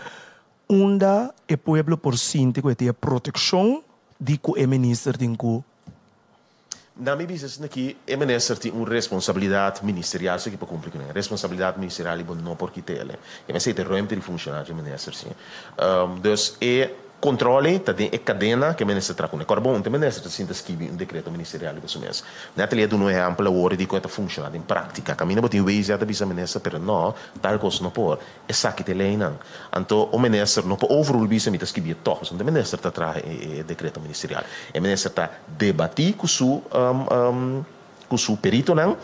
onda é pueblo por sinto que tem proteção de que o ministro tem que na minha visão aqui o ministro tem uma responsabilidade ministerial que para cumprir a responsabilidade ministerial não por que ele e mas é ruimte de funcionar de ministro sim dus controle também é cadena que o ministro traz. Agora, bom, o ministro está escrevendo decreto ministerial para isso mesmo. Não é que ele dá um exemplo agora de como está funcionando em prática. Caminha para o país já está ministro, mas não, tal coisa não pode. É só que lei não. Então, o ministro não pode overall bisa está escrevendo todos. O ministro está traz o decreto ministerial. O ministro está debatir com o seu perito não.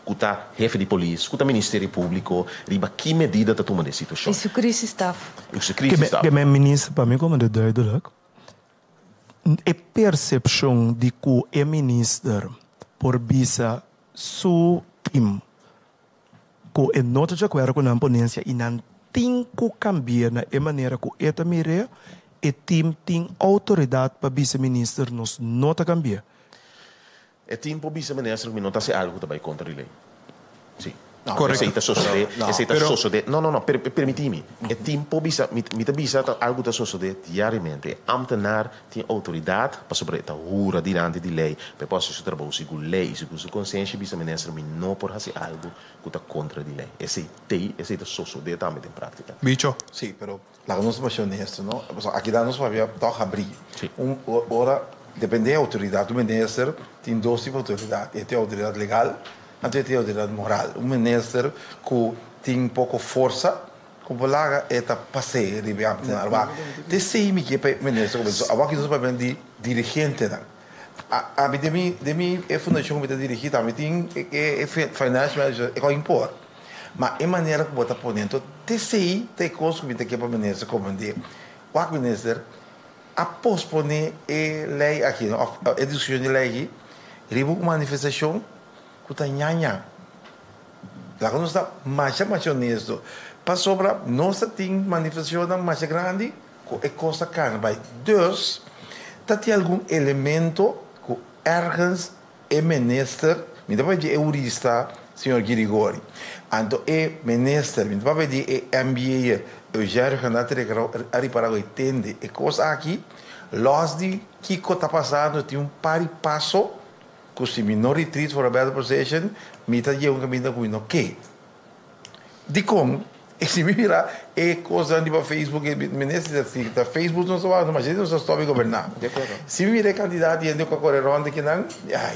Que está chefe de polícia, que está Ministério Público, riba que medida está tomando essa situação. Isso crise staff. Isso crise staff. Que é ministro para mim como é duidelijk. É percepção de que é ministro por bisa su team que é nota de acordo com a ponência e não tem que cambiar na maneira que é também e team tem autoridade para bisa ministro nos nota cambiar. É tempo bisa ministro que não está se algo também contra a lei. Sim. No, corretto. No, permettimi. É tempo bisa, bisa algo está suceder diariamente. Ambtenaar tem autoridade para sobre a hura diante de lei. Para poder se trabalhar com lei, com sua consciência, bisa ministro não por fazer algo que está contra a lei. Esse está suceder também em prática. Bicho. Sí, pero la que nos va a ser honesto, ¿no? O sea, aquí nos va a abrir. Sim. Ora, depende da autoridade. O ministro tem dois tipos de autoridade. Tem a autoridade legal e tem a autoridade moral. O ministro que tem pouco força, como lá é a passeio, de sei que o ministro começou. Agora que nós vamos de dirigente, a mim de mim é fundação que está dirigida, a mim tem financial manager, é o impor. Mas é maneira que você põe dentro, de sei tem coisas que você quer para o ministro comandar. O ministro a posponer a lei aqui, a discussão de lei aqui, riba uma manifestação que está nhanha. Lá que nós está mais honesto. Para sobra, nós tem manifestação mais grande que é coisa cara. Dus, tem algum elemento que ergens é ministro, me dá para dizer eurista, senhor Girigori. Então, é ministro, me dá para dizer é MBA, eu já reconheço para o entender. É coisa aqui, los de que está passando, tem par e passo, que se minority treat for a better possession, me está dizendo que me dá com que. De como? E se me virar, é coisa de Facebook, ministro assim, tá Facebook não só, mas gente não só está governar. Se me virar candidato e ainda com a correronda que não,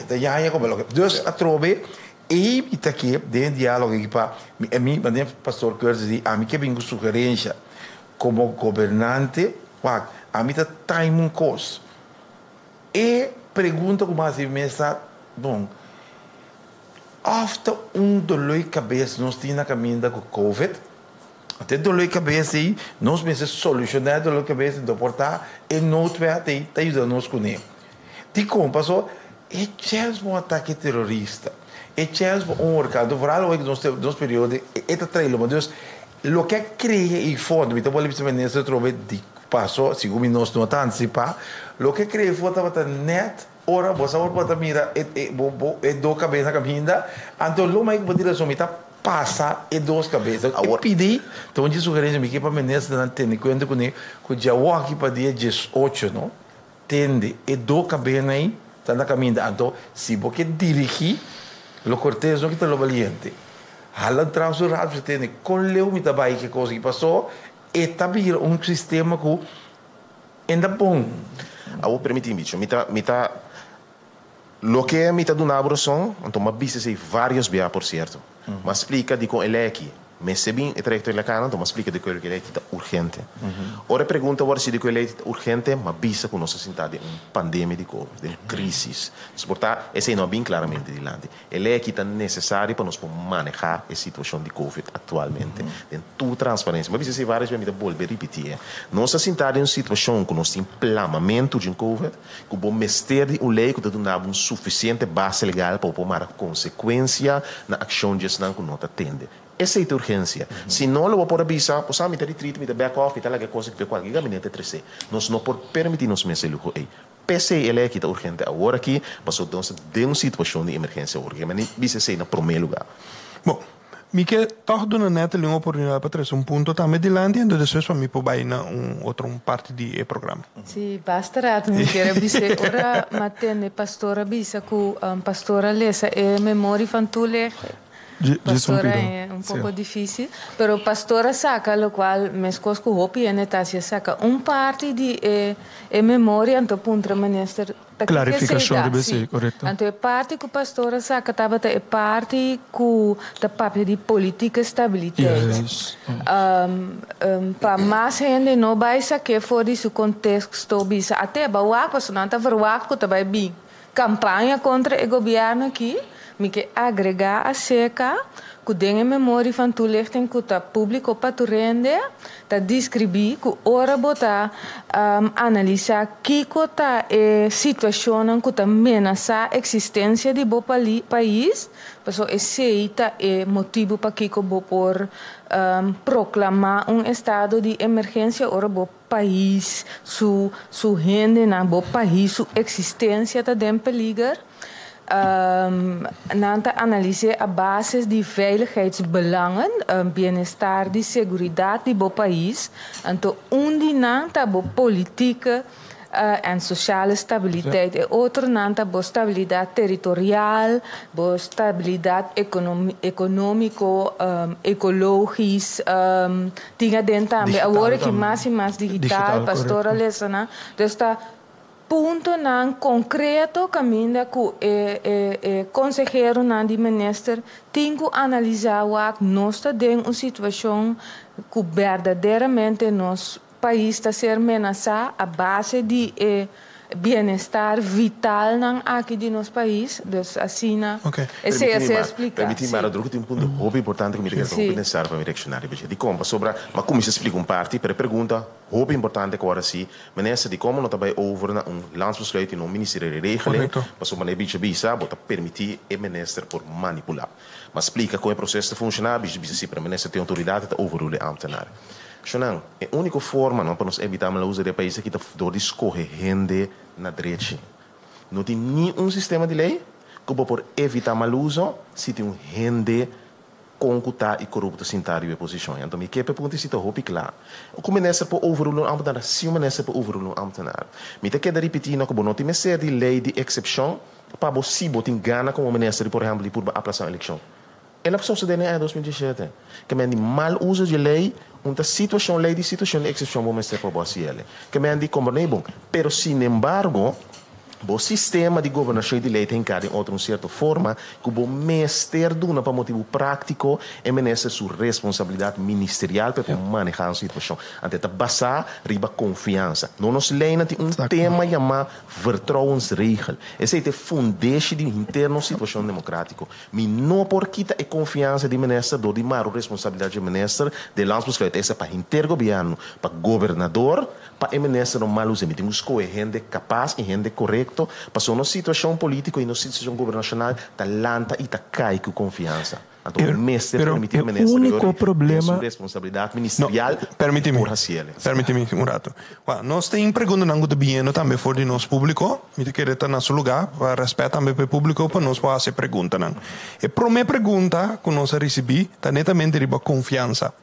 tá já como logo. Dus a trove e está aqui dentro diálogo aqui para mim, mas pastor Curtis a mim que vem com sugerência como governante, a mim tá time um cost. E pergunta como assim mesa, bom, after dolor de cabeça nós temos na caminho com Covid. Até dolor de cabeça aí, nós precisamos solucionar dolor de cabeça, então portar e não vai ter ajudando nós com ele. De como passou, é chance para um ataque terrorista, é chance para um orcado, por algo que nós período é traído, mas Deus, o que cria e fundo, então pode ser ministro trove de passou, segundo nós não está antecipar, o que cria e fundo está net. Ora, você pode mirar é do cabeça caminha, então o mais que pode dizer assim, tá passa e duas cabeças. Eu pedi, então de sugerência me que para ministro não tem conta com ele, que já o aqui para dia 18, não? Tende e duas cabeças aí, tá na caminha. Então, se você dirigir, o cortejo não que está valiente. Hala transferado você tem com leu me tabai que coisa que passou e também um sistema que ainda bom. Eu permiti bicho, me tá lo que me tá do nabroson, então uma bisa sei vários bia por certo. Mas explica de com ele aqui. Mas se bem é trajecto ele cara, então explica de que ele é urgente. Ora pergunta agora se de que ele é urgente, mas bisa com nossa cidade pandemia de Covid, de crise. Portanto, esse não é bem claramente dilante. Ele é que está necessário para nós manejar a situação de Covid atualmente. Tem toda transparência. Mas bisa sei várias vezes me volver repetir. Nossa cidade é uma situação que nós temos inflamamento de Covid, que o mestre de uma lei que está dando suficiente base legal para tomar consequência na ação de gestão que não atende. Essa é a urgência. Se não lo por avisar, pues a mitad de treat, mitad back off, mitad la cosa que qualquer gabinete 13. Nós não por permitir nos meses lujo aí. Pese ele é que está urgente agora aqui, passou de uma situação de emergência urgente, mas bisa sei na primeiro lugar. Bom, mi que toch doen net uma oportunidade para trazer ponto também de land e depois para mim por baixo na outra parte do programa. Sì, basta mi chiede bise ora matene pastora bisa ku pastora lesa e memori fantule. Pastora é pouco difícil, pero pastora saca, lo qual mes cosco hopi e netasia saca parte de memória anto puntra minister clarificação de BC, correto. Anto parte que pastora saca tava parte ku da papel de política estabilidade. Yes. Pa mais gente não vai saber fora do contexto bisa até bawa pasonanta verwak ku tabai bi campanha contra o governo aqui. Me que agregar a seca, que tem memória infantil tem que tá público para tu rende, tá descrever que ora botar analisar que tá situação que tá ameaça a existência de bo país, porque esse é motivo para que bo por proclamar estado de emergência ora bo país, su gente na bo país, su existência tá em perigo. Nanta analyse a basis de veiligheidsbelangen, bienestar de seguridade de bo país, então nanta bo politieke en sociale stabiliteit e outro nanta bo stabilidade territorial, bo stabilidade econômico, ecologisch, tinha dentro também agora que mais e mais digital pastora lesana, dus tá punto nan concreto caminda ku consejero nan di minister tingu analisar wak nosta den uma situação que verdadeiramente nos país está ser ameaçado a base de bem-estar vital nan aqui de nosso país, dus assim na esse é explicar. Permiti maar dat tem ponto muito importante que me quero pensar para me reaccionar de como sobre mas como se explica parte para pergunta muito importante agora sim minister de como não está over na landsbesluit in ministerie de regeling mas sobre een beetje bisa bota permitir e minister por manipular mas explica como o processo funciona bisa se para minister tem autoridade de overrulen ambtenaar. Então, a única forma para nós evitarmos o uso de países que está de escorrer gente na direita. Não tem nenhum sistema de lei que pode evitar o uso se tem gente concuta e corrupta sentário em posição. Então, me quer perguntar se está roupa claro. O minister pode overrulen um ambtenaar, se o minister pode overrulen um ambtenaar. Me quer repetir que não tem uma série de lei de exceção para você botar em Gana como minister, por exemplo, por aplaçar a eleição. Ela pessoa se deu em 2017. Que men die mal uso de lei, uma situação lei de situação de exceção vamos ser para você. Que men die como nem bom. Pero sin embargo, o sistema de governação de lei tem que de outra certa forma que o ministério do para motivo prático e menecer sua responsabilidade ministerial para manejar a situação. Até tá basar riba confiança. Não nos lei tem tema chamado vertrouwensregel. Esse é o fundação de interno situação democrático. Me não por quitar a confiança de minister do de maior responsabilidade de minister de landsbesluit essa para intergoverno, para governador, para minister no mal uso. Temos que escolher gente capaz e gente correta passou na situação política e na situação governacional tá lanta e tá cai com confiança. Então o mestre permitir o único problema responsabilidade ministerial permite-me um rato. Nós temos perguntas não do bem também for de nosso público, me querer estar no lugar para respeitar também o público para nós fazer pergunta não. A primeira pergunta que nós recebi tá netamente de confiança.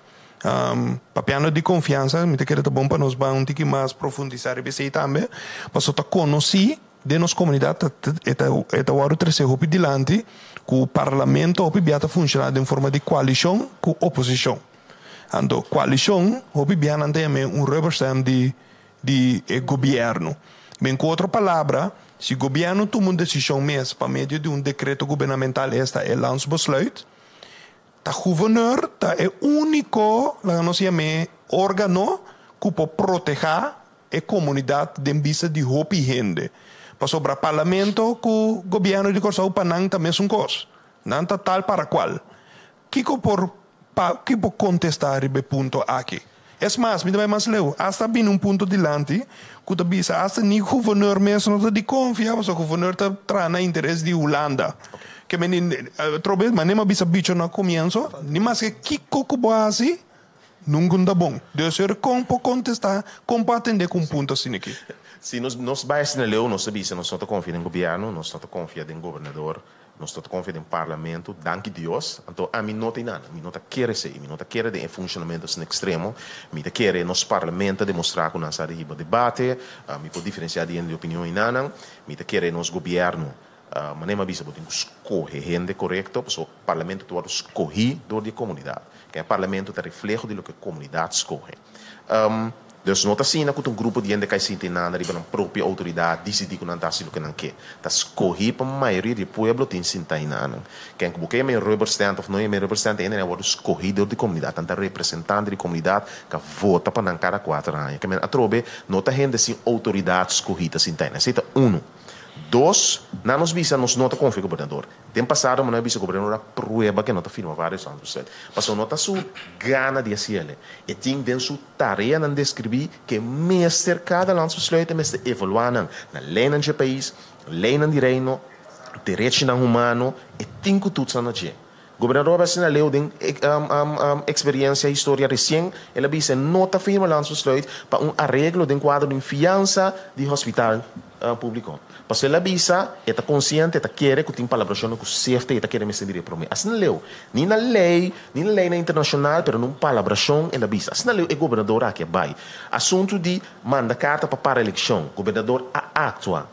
Papiano de confiança, me querer tá bom para nós um pouco mais profundizar e ver também, para só tá conhecer de nossa comunidade é o terceiro hopi dilante que o parlamento hopi biata funciona de forma de coalição com oposição. Então, coalição hopi biata também representante de governo. Bem, com outra palavra, se o governo toma uma decisão mesmo para meio de decreto governamental esta é landsbesluit, o gouverneur é o único, nós chamamos, órgão que pode proteger a comunidade de vista de hopi gente. Sobre o parlamento que o governo de Corsau Panang também é um coisa. Não está tal para qual. Que pode contestar esse ponto aqui? É mais, me dá mais leu. Hasta bem ponto dilante, que tu bisa, hasta nem o governador mesmo não te confia, mas o governador está na interesse de Holanda. Que me trobe, mas nem bisa bicho no comienzo, nem mais que base, nunca está bom. Deve ser como contestar, como atender com ponto assim aqui. Se nós baixamos na lei, nós sabemos, nós não confiamos no governo, nós não confiamos no governador, nós não confiamos no parlamento, danke Deus. Então, a mim não tem nada, a mim não quer ser, a mim não quer de funcionamento assim extremo, a mim quer nosso parlamento demonstrar que nós arriba debate, a mim pode diferenciar de opinião e nada, a mim quer nosso governo, mas nem avisa que escolher gente correta, porque o parlamento todo escolhe da comunidade, que o parlamento é reflexo de lo que a comunidade escolhe. Dus não está assim, que um grupo de gente que se entende nada, a própria autoridade decidir que não está assim o que não quer. Está escolhido para a maioria do povo tem se entende nada. Quem que é meu representante ou não é meu representante, ele é o escolhido da comunidade, tanto representante da comunidade que vota para não cada 4 anos. Que a trobe não está gente assim autoridade escolhida se entende. Esse é um. Dois, não nos visa, nós não confiamos no governador. Tem passado, mas não visa o governador a prueba que não está firma vários anos. Passou não está sua gana de fazer. E tem sua tarefa de descrever que mestre cada landsbesluit é mestre evaluar na lei do país, lei do reino, direitos humanos, e tem que tudo na gente. O governador vai assinar lei de experiência, história recente, ele visa não está firma landsbesluit para arreglo de quadro de fiança de hospital público. Porque ela avisa, está consciente, está quer que tem palabração com safety, está quer me servir para mim. Assim não nem na lei internacional, mas não palabração ela avisa. Assim não é governador aqui vai. Assunto de manda carta para a eleição, governador atua.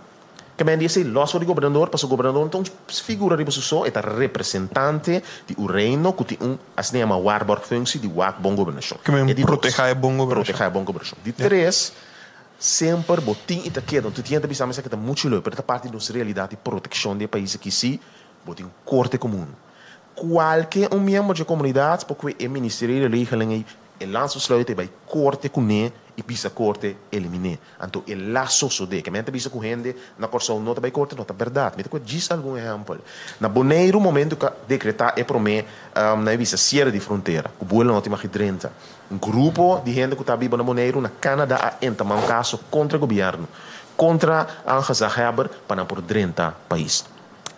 Que me diz logo o governador, porque o governador então figura de pessoa, é representante do reino que tem assim uma waarborgfunctie de bom governação. Que me proteger a bom governação. De três sempre botin e taquedo. Tu tinha também que tá muito louco, pero parte da nossa realidade de proteção de país que sim, botin corte comum. Qualquer membro da comunidade, porque o Ministério da Regeling e landsbesluiten bij korte kune e bisa korte elimine. Anto e laço so de que mente bisa kuhende na corso nota bij korte nota verdade. Me te diz algum exemplo. Na boneiro momento que decretar e prome na bisa sierra de fronteira. O boel nota mais 30. Grupo de gente que está vivo na boneiro na Canadá a entamar um caso contra o governo, contra a Haber para por 30 países.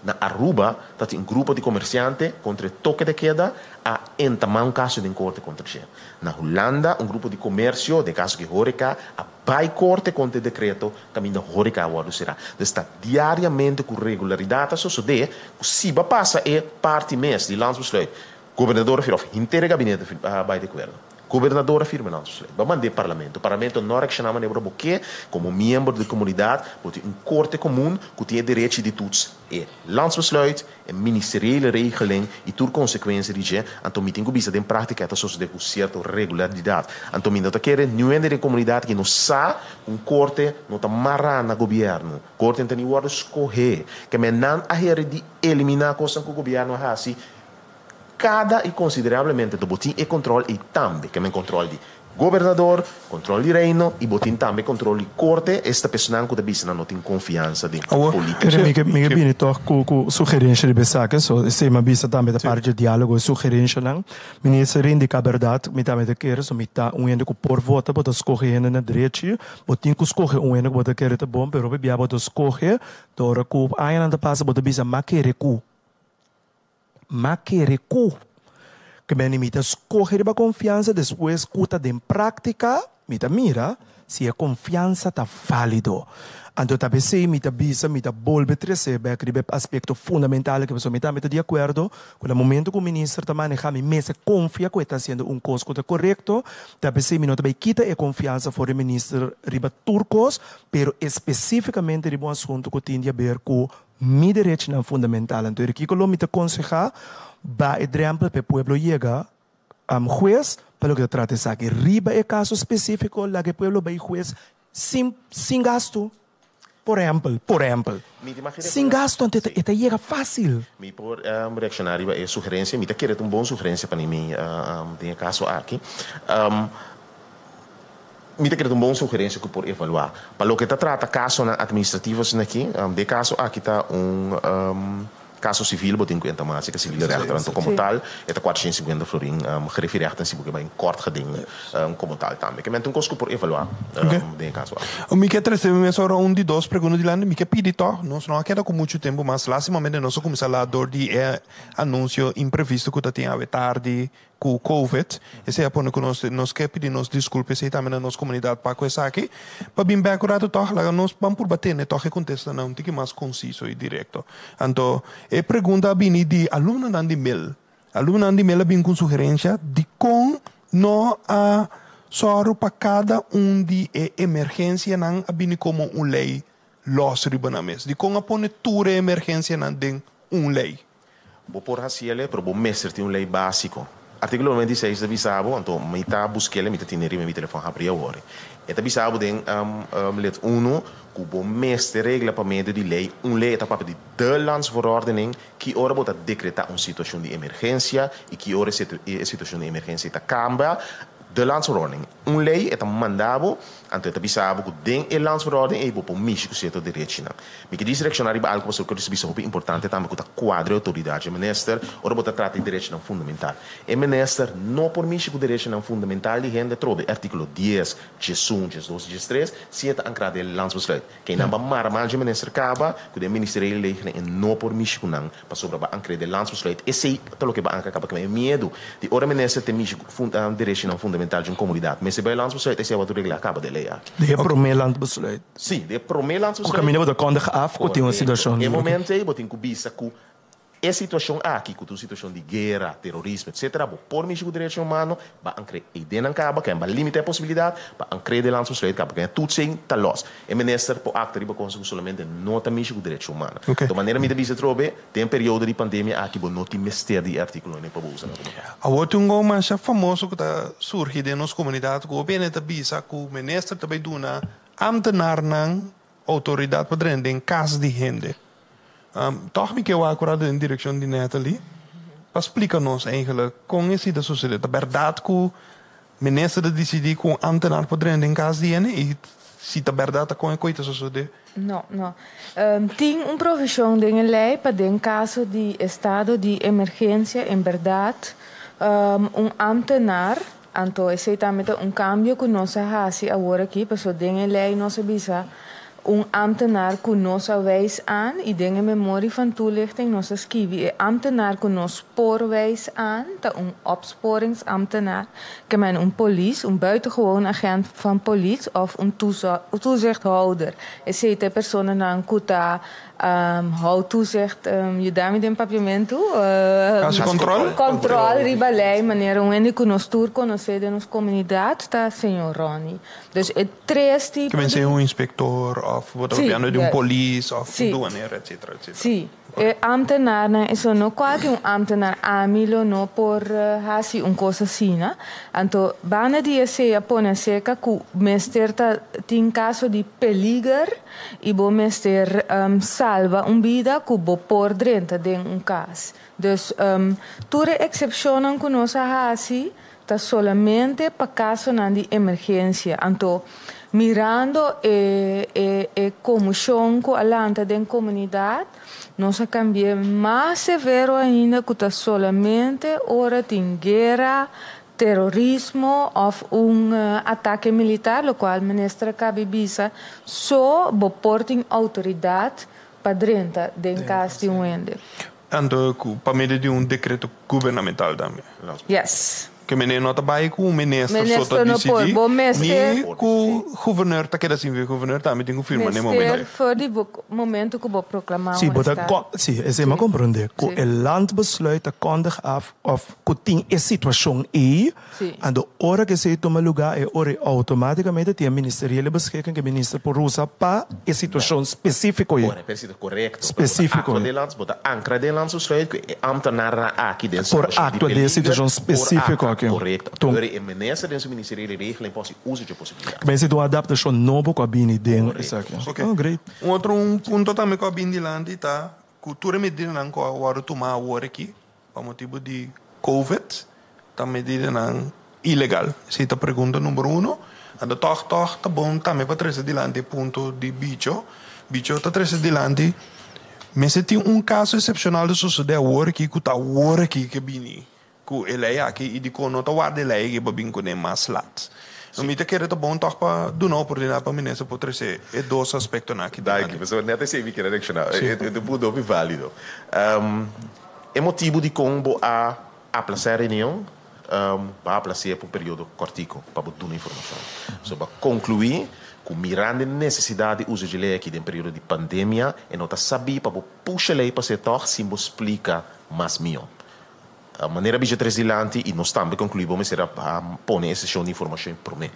Na Aruba, dat grupo de comerciantes contra toque de queda a entamar caso de corte contra ele. Na Holanda, grupo de comércio, de caso de horeca, a vai corte contra o decreto caminho da horeca agora será. Está diariamente com regularidade, só de se passa é parte mês de landsbesluit. Governador of inteiro gabinete bij de governo. Governador afirma não, vamos mandar parlamento. O parlamento não reacciona nem porque, como membro da comunidade, pode um corte comum que tem direito de todos. É landsbesluit, é ministeriële regeling e tudo consequência de je. Então, me tem que bisa em prática essa de certa regularidade. Então, me não quer nenhuma da comunidade que não sabe corte não está marrando no governo. Corte tem que escolher que me não a de eliminar a coisa que o governo faz. Cada e consideravelmente do botim e controle e também que me controle de governador, controle de reino e botim também controle de corte. Esta pessoa que da não tem confiança de política. Me bem toch com sugerência de besaque, so se me bisa também da parte de diálogo sugerência não. Ministro indica a verdade, me também de querer so me tá ende que por vota bota escorrer na direita, botim que escorrer ende que bota querer tá bom, pero bebia bota escorrer, dora ku aí anda passa bota bisa maquerecu. Maquerecu. Que me imita escorrer a confiança, depois cuta de prática, mira, se a confiança está válido. Então, tá pensei, mita bisa, mita volve receber aquele aspecto fundamental que você mita de acordo, com o momento que o ministro está manejando, me confia que está sendo coisa que está correto, tá pensei, me não também quita a confiança for o ministro riba turcos, pero especificamente riba assunto que tem a ver com mi direito não fundamental. Então, aqui que eu me aconselhar, ba exemplo para o pueblo llega juez para que trate essa que riba é caso específico lá que o pueblo vai juez sem gasto. Por exemplo, sem gasto, então chega fácil. Me por reaccionar a sugerência, me querer boa sugerência para mim, tem caso aqui. Me querer boa sugerência que por evaluar. Para o que trata caso administrativos aqui, de caso aqui está caso civil, botem 50 mais, que civil rechter, então como tal, é 450 florin, refere a se porque vai em corte geding, como tal também. Que me então costo por evaluar, de caso. O me quer trazer só de duas perguntas de lá, me quer pedir toch, nós não queda com muito tempo, mas lá se momento nós começamos a dar de anúncio imprevisto que tem a tarde com o COVID, esse é por que nós quer pedir nos desculpas aí também na nossa comunidade para coisa aqui, para bem bem acurado toch, lá nós vamos por bater, né, toch contesta não, tem que mais conciso e direto. Então, a pergunta bem de aluno nan de mail bem com sugerência de como não a só para cada de emergência não bem como lei los ribanames, de como a pone tura emergência nan de lei. Vou por raciele, pero vou mestre tem lei básico. Artículo 96 da Bisabo, então, me está buscando, me está tendo meu telefone abrir agora. E da Bisabo tem let 1, que o mestre regla para meio de lei, lei é para de landsverordening, que ora bota decretar situação de emergência e que ora situação de emergência está cambia. De landsverordening. Lei é mandado, então é bisabo que den landsverordening e vou mexer com certo direito. Me que diz direcionar para algo que eu bisabo importante também que tá quadro autoridade minister, ora bota trata de direito fundamental. E minister não por mexer com direito fundamental de renda trobe artículo 10, 11, 12, 13, se é ancrado em landsbesluit. Quem não vai mal de minister acaba, que o ministério lei não por mexer com não, para sobre a ancrado em landsbesluit. Esse é o que vai acaba que é medo de ora minister tem mexer com direito fundamental de uma comunidade. Mas se vai landsbesluit, esse é o que regla acaba de lei. De promeer landbesluit. Sim, de promeer landbesluit. O caminho wordt kondig af, que tem uma situação. Em momento aí, botem que bisa que a situação aqui, que a situação de guerra, terrorismo, etc. Por mim, o direito humano, vai ancrer e dentro acaba, que vai limitar a possibilidade, vai ancrer de landbesluit, que é tudo sem tá los. E minister por acto riba consegue somente não também o direito humano. De maneira me bisa trobe, tem período de pandemia aqui, não tem mistério de artículo nem para usar. A outra mais famoso que está surgindo na nossa comunidade, que o governo está bisa que o ministro também duna ambtenaar nang autoridade padrão den casa de gente. Toch me que eu acordado em direção de Natalie. Explica-nos eigenlijk, com esse da sociedade, a verdade que o ministro decidiu com ambtenaar padrão den casa de gente e se a verdade com a coisa sociedade. Não. Tem provisão em lei para em caso de estado de emergência, em verdade, ambtenaar, então exatamente cambio que nós fazemos agora aqui, porque em lei nós avisa ambtenaar que nós wijs aan, e in memorie van toelichting nós schrijven, ambtenaar que nós spoorwijs aan, opsporingsambtenaar, que men police, buitengewoon agent van politie of toezichthouder. Existe personen na kuta houdt toezicht, je daarmee in papiamento. Caso controle? Controle, ribalei, maneira que nós conhecer de nossa comunidade, tá, senhor Ronnie. Dus het três tipos. Que mensen inspector of wat Sim, de yes. police of Sim. douaneiro, etc. Sim. Ambtenaar is no qualquer ambtenaar amilo no por hasi coisa assim, né? Então, bana dia se apone seca que mester tem caso de peligro e bo mester salva vida que bo por dentro de caso. Dus toda excepção que nós hasi tá solamente para caso de emergência. Então, mirando comissão que alanta da comunidade, nós cambiamos mais severo ainda que está solamente hora de guerra, terrorismo ou ataque militar, o qual a ministra cabe bisa só portem autoridade para dentro de caso de ende. Então, para meio de decreto governamental também. Yes. Que meneer not bij que o ministro só decidi, nem que o governador tá querendo assim ver o governador também tem que firmar no momento. Voor die momento que vou proclamar. Sim, sim, é uma compreender que o land besluit a kondig af of que tem a situação aí, en de hora que se toma lugar é hora automaticamente tem a ministeriële beschikking que o ministro por usa para a situação específica aí. Ora, preciso correto. Específico. De lands, bota ancra de lands besluit que ambtenaar aqui dentro. Por acto de situação específica aqui. Correto. Agora, a ministra dentro do ministeriële regeling pode usar de possibilidade. Mas se uma adaptação nova com a bini dentro, isso aqui. Okay. Oh, great. Outro ponto também com a Bindilandi tá, cultura medida não com agora tomar agora aqui, por motivo de COVID, tá medida não ilegal. Se tá pergunta número 1, anda tá bom também para trazer dilante ponto de bicho tá trazer dilante. Mas se tem caso excepcional de suceder agora aqui, que tá agora aqui que bini, que ele é aqui e de quando tá guarda ele é que babin com nem mais lat. No mita querer tá bom toch para do não oportunidade para ministro por trazer é dois aspectos aqui. Daí, mas eu nem até sei que era direcional. É tudo bem válido. É motivo de como a placer reunião, para placer por período cortico para dar uma informação. So para concluir, com mirando a necessidade de uso de lei aqui em período de pandemia, e não tá sabia para puxar lei para ser toch, sim, explica mais melhor. A maneira de trazer e nós também concluímos será para pôr essa sessão de informação para mim.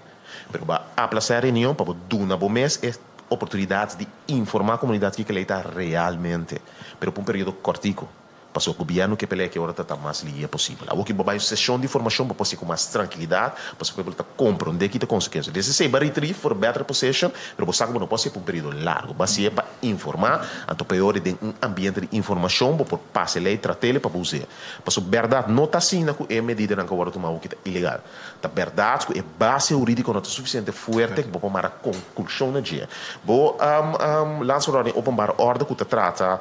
Mas a placer reunião para dar uma boa mês é oportunidade de informar a comunidade que ela está realmente, mas por um período cortico. Para o governo que pelea que agora está mais livre possível. Agora que vai sessão de informação para você com mais tranquilidade, para você poder compreender que tem consequências. Desse sei para retrieve for better possession, mas você não pode ser por um período largo. Mas é para informar, então pior de ambiente de informação, para passar lei, tratar ele para usar. Para a verdade não está assim que é medida que agora tomar o que é ilegal. A verdade que é base jurídica não está suficiente forte para tomar a conclusão na dia. Vou lançar uma open ordem que trata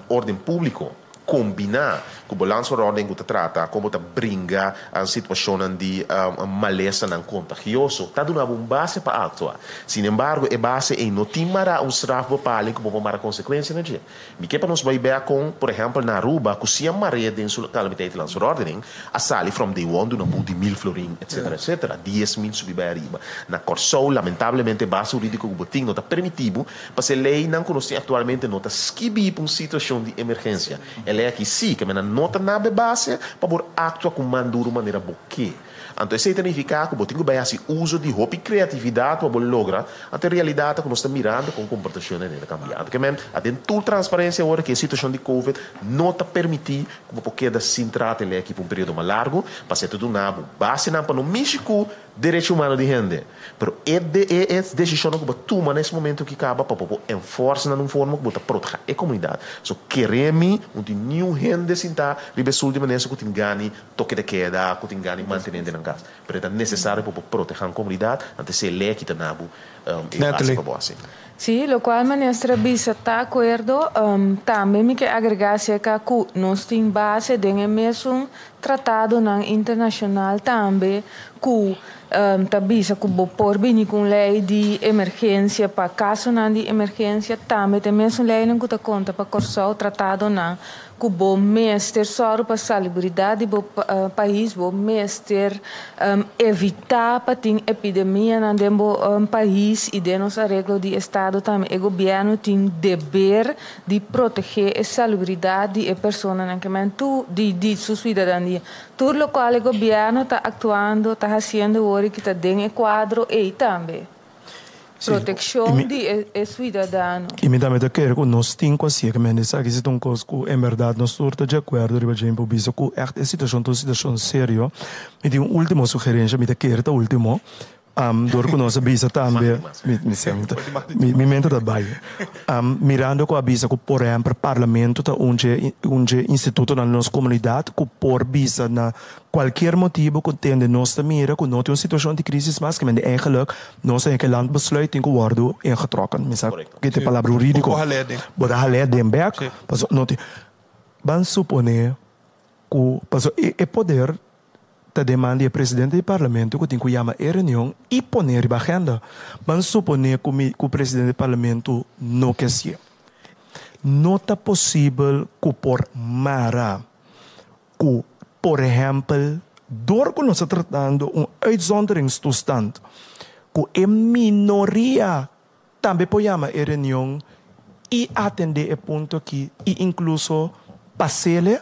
ordem público combinar com o balanço de ordem que trata como te brinca a situação de maleza não contagioso está dando uma base para atuar. Sin embargo, é base em não timar straf bepaling como uma consequência na dia. Me que para nós vai ver com, por exemplo, na Aruba, que se a maré de calamidade lanço de ordem, a sali from day one do na de 1.000 florin, etc. 10.000 subir para arriba. Na Corsol, lamentavelmente, base jurídico que botinho não está permitido, para se lei não conhece atualmente não está esquibi para uma situação de emergência. Ela é aqui sim, que não está na base para actuar com manduro maneira boque. Então, isso significa que botinho vai fazer uso de roupa e criatividade para lograr até a realidade que nós estamos mirando com comportação cambiada. Que mesmo, a toda transparência agora que a situação de COVID não está permitindo que você quede sem tratar ele aqui por um período mais largo, para ser tudo na base não para no México direito humano de gente. Pero é decisão que você toma nesse momento que acaba para enforçar numa forma que você proteger a comunidade. So, queremos nenhum gente sentar ribe sul de maneira que tem toque de queda, que tem manter na casa. Pero é necessário para proteger a comunidade antes de lei que está assim. Sí, lo cual ministra bisa está acordo, também me que agregar que nós temos base de mesmo tratado internacional também que tabisa que por bem com lei de emergência para caso de emergência também tem mesmo lei não que conta para corso tratado que bom mestre só para salubridade do país bom mestre evitar para ter epidemia no país e de nossa regra de estado também o governo tem dever de proteger a salubridade de pessoas na que de sua cidadania tudo lo qual o governo está atuando está fazendo hoje que está dentro do quadro e também proteção de cidadão. E me dá medo que nós temos quase que me diz que se um coisa que em verdade nós estamos de acordo riba de improviso que é a situação séria. Me deu última sugerência me dá que era último. Door que nós avisa também me mente também mirando com avisa que por exemplo parlamento tá onde instituto na nossa comunidade que por visa na qualquer motivo que tem de nossa mira que não tem uma situação de crise mas que men eigenlijk nós em que land besluit in geworden ingetrokken misal que tem palavra jurídico bora haler den back pas não tem van suponer que pas é poder ta demanda o presidente do parlamento que tem que chamar a reunião e poner a agenda. Mas suponer que o presidente do parlamento não quer ser. Não é possível que por mara, que, por exemplo, door que nós estamos tratando uitzonderingstoestand, que a minoria também pode chamar a reunião e atender o ponto aqui, e incluso passele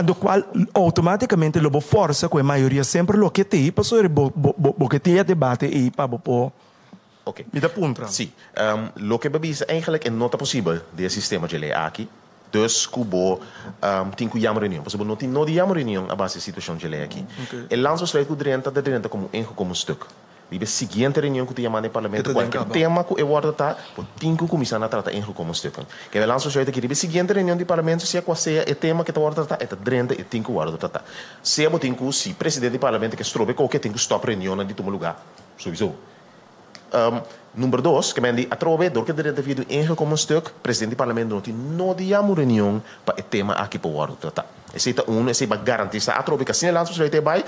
do qual automaticamente lo força com a maioria sempre lo que tem para sobre que tem debate e para Oké. Me dá punta. Sim. Lo que babisa eigenlijk é nota possível de sistema de lei aqui. Dus kubo tem que chamar reunião. Porque não tem não de chamar reunião a base da situação de lei aqui. O landsbesluit que drenta como ingekomen stuk. Die seguinte reunião que tinha no parlamento, qualquer tema que eu está, tem que começar a tratar ingekomen stukken. Que o landsbesluit aqui, a seguinte reunião do parlamento, se qual seja o tema que está tratar, é drenta e tem que tratar. Se eu tenho que se presidente do parlamento que estrobe qualquer tem que stop reunião de todo lugar. Sowieso. Número 2, que men a trove, door que drenta via do ingekomen stuk, presidente do parlamento não tem não de chamar reunião para o tema aqui para tratar. Esse é esse é garantir a trove que assim o landsbesluit é vai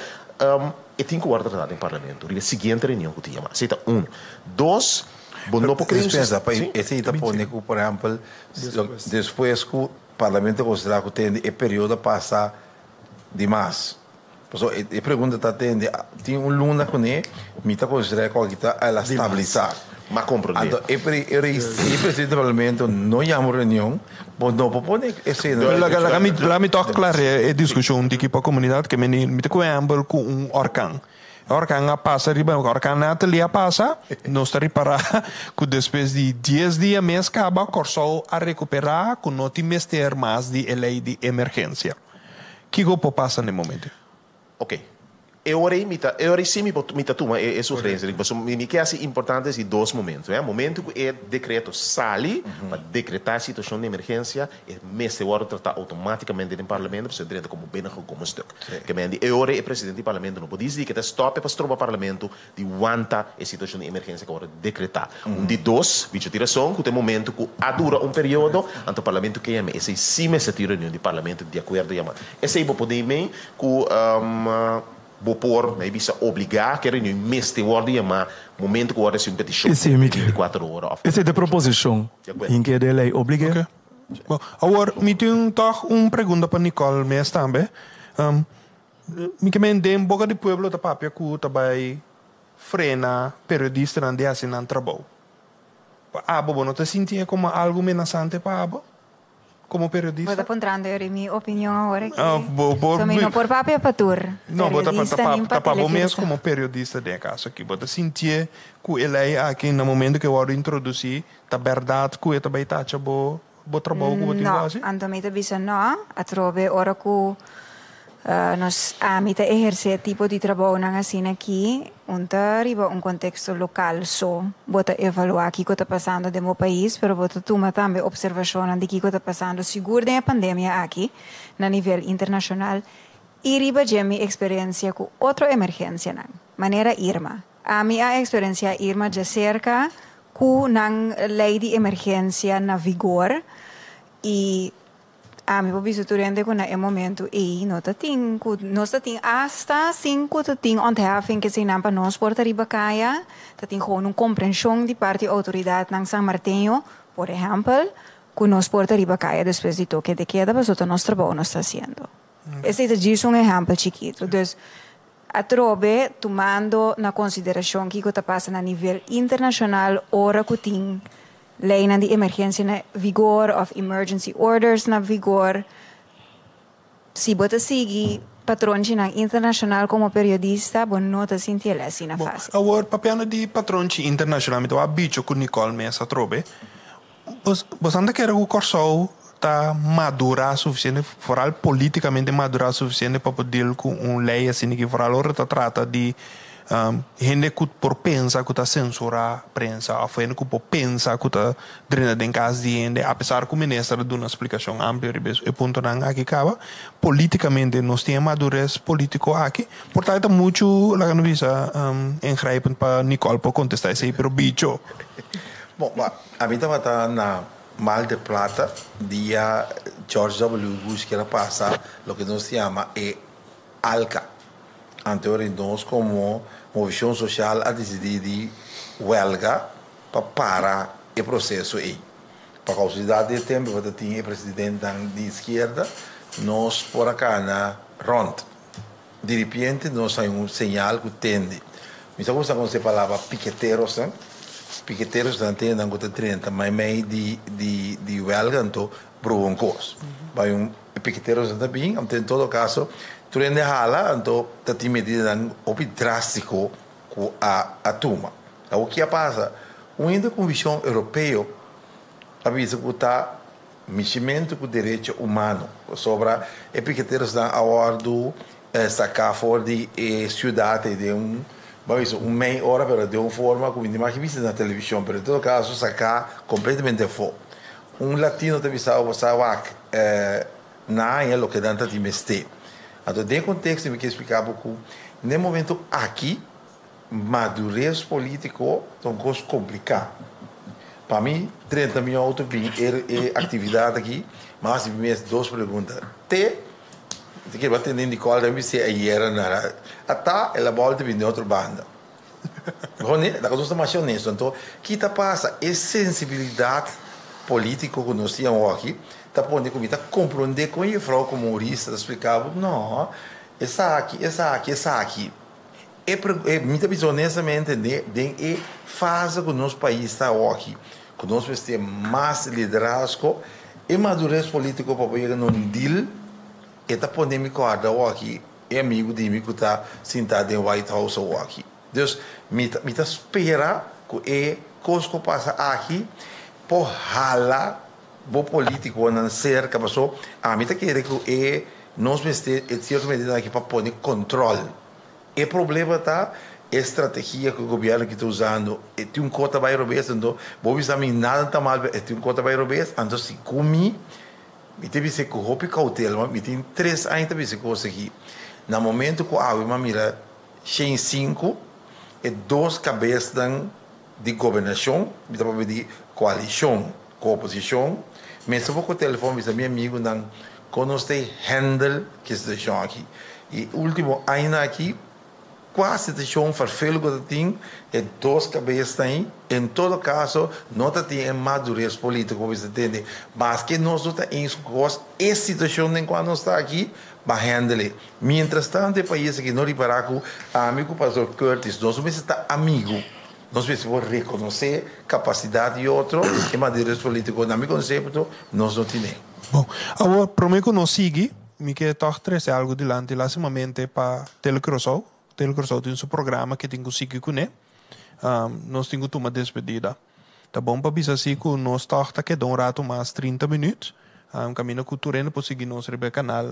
e tem que guardar no parlamento. A seguinte reunião que tinha. Esse é dois, não pode pensar, esse é por exemplo, depois que o parlamento considera que tem o período passar demais. A pergunta está tendo, tem luna com ele, me está considerando que está a estabilizar. Mas compreender. Então, o presidente do parlamento não chama reunião, mas não pode esse. Lá me toca claro a discussão de que para a comunidade que me te coembro com orcan. Orcan passa riba, orcan na telia passa, não está reparar que depois de 10 dias mês acaba corso a recuperar com não te mester mais de lei de emergência. Que go passa no momento? Ok. Eu sim me toma a sugerência. Me que é importante esses dois momentos. O momento que o decreto sai para decretar a situação de emergência, é mês de hora tratar automaticamente no parlamento, porque direito como bem como stuk. Que me eu o presidente do parlamento não pode dizer que está stop para o parlamento de aguenta a situação de emergência que agora decretar. De dois, bicho tiração, que tem momento que dura período, ante o parlamento que é esse sim me se tira do parlamento de acordo com esse aí pode bem que por bisa obrigar que reunião mês de ordem mas momento que hora se petição 24 horas. Essa é a proposição em que a lei obriga. Bom, agora me tem toch pergunta para Nicole mês também. Me que me dem boca de pueblo da papia que também frena periodista não de assinar trabalho. Bobo não te sentia como algo amenazante para abo? Como periodista? Vou apontando a minha opinião agora aqui. Não por papel para tur. Não, vou tapar mesmo como periodista de casa aqui. Vou sentir que ele aqui no momento que eu vou introduzir, tá verdade que eu também tá bo trabalho que eu tenho. Não, então me bisa não, a trobe ora que Nós amita exercer tipo de trabalho na assim aqui, onde arriba um contexto local só, bota evaluar o que está passando no meu país, pero bota tomar também observação de que está passando seguro da pandemia aqui, na nível internacional, e riba de minha experiência com outra emergência, maneira Irma. A minha experiência Irma de cerca com a lei de emergência na vigor e a mi pobiso turende ko na e momento e nota ting hasta 5 ting onde having que se nampa nos porta riba kaya tating gewoon een compreensão de parte autoridade nang San Martinho por exemplo que nos porta riba kaya después de toque de queda mas o nosso trabalho não está haciendo. Esse é just um exemplo chiquito. Dus a trobe tomando na consideração que está passando a nível internacional ora que ting lei de emergência na vigor of emergency orders na vigor. Se bota seguir patrão internacional como periodista, bom nota sentir assim na fase. Agora, papel de patrão internacional, me dá bicho com Nicole Mesa trobe. Você anda querendo que o Corsol está madura suficiente, foral politicamente madura suficiente para poder com uma lei assim que foral ora trata de gente que por pensa que está censurar a prensa, ou gente que por pensa que está drenando em casa de gente, apesar que o ministro dá uma explicação ampla, e ponto não aqui acaba, politicamente nós temos madurez político aqui, portanto muito, lá não visa engrijpend para Nicole para contestar isso aí, pero bicho. Bom, a mim estava na Mal de Plata, dia George W. Bush que era passar, o que nós chama é ALCA. Anteriormente, nós, como movimento social, a decidir de huelga para parar o processo aí. Para causa de tempo, quando tinha o presidente de esquerda, nós, por acá, na ronda. De repente, nós temos um sinal que tende. Me está gostando quando você falava piqueteiros, né? Piqueteiros não tem na gota 30, mas meio de huelga, então, broncos. Vai piqueteiros também, em todo caso, turende hala, então, está tem medida drástico com a turma. O que passa? Ainda com visão europeia, avisa que está meximento com o direito humano, sobre piqueteiros da acordo sacar fora de cidade de meia hora para de uma forma como ninguém viste na televisão, mas em todo caso sacar completamente fora. Latino te visava na é o que danta de meste. Então, dentro do contexto, eu quero explicar pouco. No momento aqui, madurez político é uma coisa complicada. Para mim, 30 milhões outros é atividade aqui, mas me duas perguntas. Que vai atender de qual deve ser aí era na até ela volta vir de outra banda. Da coisa está mais honesto. Então, que está passa é sensibilidade política que nós temos aqui. Está pondo comida compreender com a frau como humorista explicava não essa aqui é muita vez honestamente de fase que o nosso país está aqui que nós vamos ter mais liderazgo e madurez político para poder não deal e está pondo me guarda aqui é amigo de mim que está sentado em White House aqui Deus me espera que é coisa que passa aqui por rala bo político não ser que passou a mim tá querendo que nós vamos ter certa medida aqui para pôr controle o problema tá estratégia que o governo que está usando tem cota vai robes então vou avisar mim nada tá mal tem cota vai robes então se comi me teve se com roupa cautela me tem 3 anos teve se coisa aqui no momento que a uma mira 5 e 2 cabeças de governação me tá para pedir coalição com oposição mas eu vou com o telefone para meu amigo não conosco handle que situação aqui e último ainda aqui quase a situação farfelo que tem é 2 cabeças aí em todo caso não tem madurez política como você entende mas que nós não temos essa situação em quando está aqui para handle mientras tanto o país aqui não reparar com amigo pastor Curtis nós vamos estar amigo nós precisamos reconhecer capacidade e outro e madurez política na meu conceito nós não temos. Bom, agora prometo que nós siga me quer trazer algo adiante lá semamente para Telecrosol tem um programa que tem que seguir com ele nós temos uma despedida tá bom para avisar assim que nós torta que dá rato mais 30 minutos Caminho cultureno por seguir nos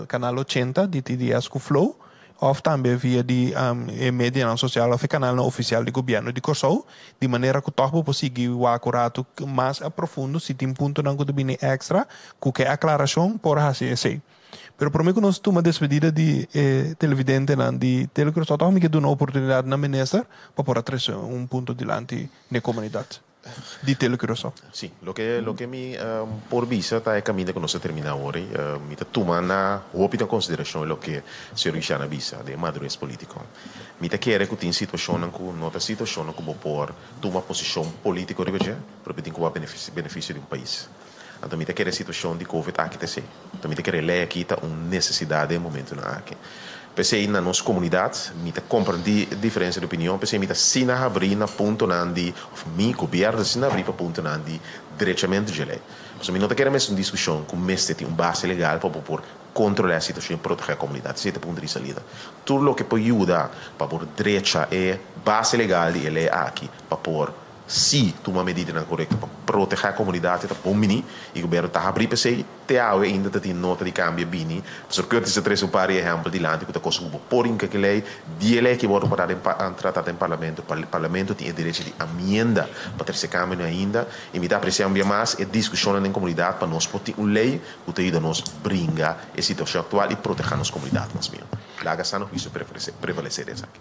canal 80 de TDS com Flow, ou também via de mídia social ou canal oficial do governo de Corsou, de maneira que o torpo por seguir o acurato mais aprofundo, se tem ponto não que bine extra, que é aclaração por fazer assim. Pero por mim que nós tomamos despedida de televidente de Telecruz, então me dá uma oportunidade na ministra para pôr atrás ponto dilante na comunidade de Telecruz. Sim, lo que me por vista tá é caminho que nós termina hoje, me tá tomando em consideração o que o senhor Richard visa de madurez político. Me tá querer que tem situação que nota situação que vou por tomar posição política de hoje, para que tenha benefício de um país. Então, me querer situação de Covid aqui também. Então, me querer ler aqui tá uma necessidade no momento na aqui. Pensei na nossa comunidade, me compreender diferença de opinião, pensei me sina abrir na ponto nandi, mi governo sina abrir para ponto nandi diretamente de lei. Então, me não querer mais uma discussão com mestre tem base legal para poder controlar a situação e proteger a comunidade. Esse é o ponto de saída. Tudo o que pode ajudar para pôr direita é base legal de lei aqui para pôr se uma medida não correta para proteger a comunidade está bom mini e o governo está abrindo para sei te ainda tem nota de cambio bini só que eu te trazer um par de exemplo de lá que está conseguindo por em que lei de lei que bora para tratar em parlamento o parlamento tem direito de emenda para ter esse cambio ainda e me dá pressão mais e discussão na comunidade para nós ter uma lei que te ajuda nos brinca a situação atual e proteger nossa comunidade mais bem lá gastando isso prevalecer essa aqui.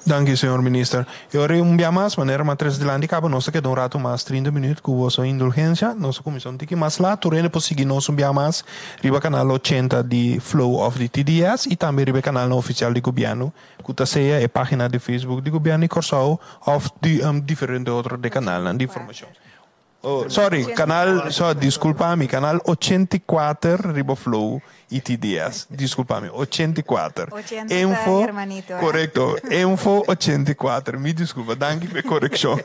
Dank u, senhor minister. Eu harei mais, maneira matriz de lá de cabo, nossa que dá rato mais 30 minutos com a sua indulgência, nossa comissão tem que mais lá, turene por seguir nosso mais, riba canal 80 de Flow of the TDS e também riba canal oficial de governo, que tá seja a página de Facebook de governo e Corsou, of de diferente outro de canal de informação. Oh, sorry, desculpa-me, canal 84 riba Flow e TDS, desculpa-me, 84. 80, Info, hermanito. correto, Info 84, me desculpa, danke pela correção.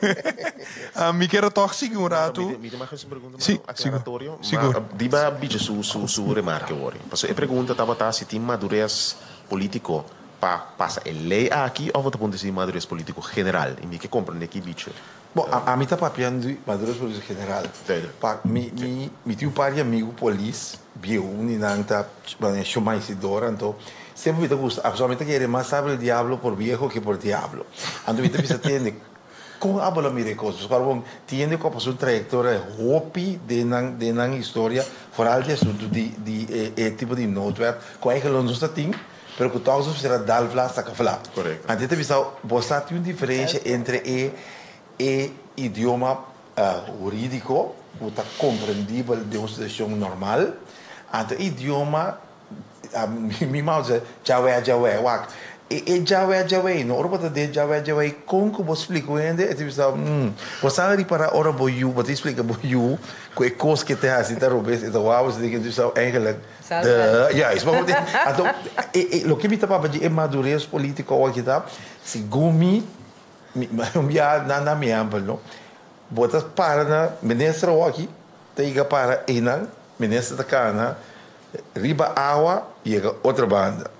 Me quero toch seguir um rato. Me dá mais uma pergunta, Sim, aclaratório. seguro. Diba bicho sua remarca agora. Porque a pergunta estava se tem madurez político para passar a lei aqui ou você pode dizer madurez político general? E me que compreende aqui bicho. Bom, a mim está papiando de madurez política general. Me tinha um par de amigo polícia, viu, e não tá chamando Isidora, então sempre me gusta, absolutamente querer mais saber o diabo por viejo que por diabo. Então me precisa entender como habla mire coisas, claro, tiene como sua trajetória hopi de na história, foral de assunto de tipo de notebook, com é que não está tem, pero que todos será dar fla saca fla. Correto. Então te precisa mostrar uma diferença entre idioma jurídico, que está compreendível de uma situação normal, e idioma, mi mal dizer, Javé, wak. Javé, não, ora de Javé, como que você explica ainda? É tipo, você sabe para ora boiu, você explica boiu, que é coisa que tem assim, tá robês, então, você tem que dizer, eigenlijk, ja, isso vamos ter. Então, o que me está para dizer é madurez política, ou que tá, se gumi, na minha ampla, não? Botas para na ministra aqui, teiga para inang, ministra da cana, riba água e outra banda.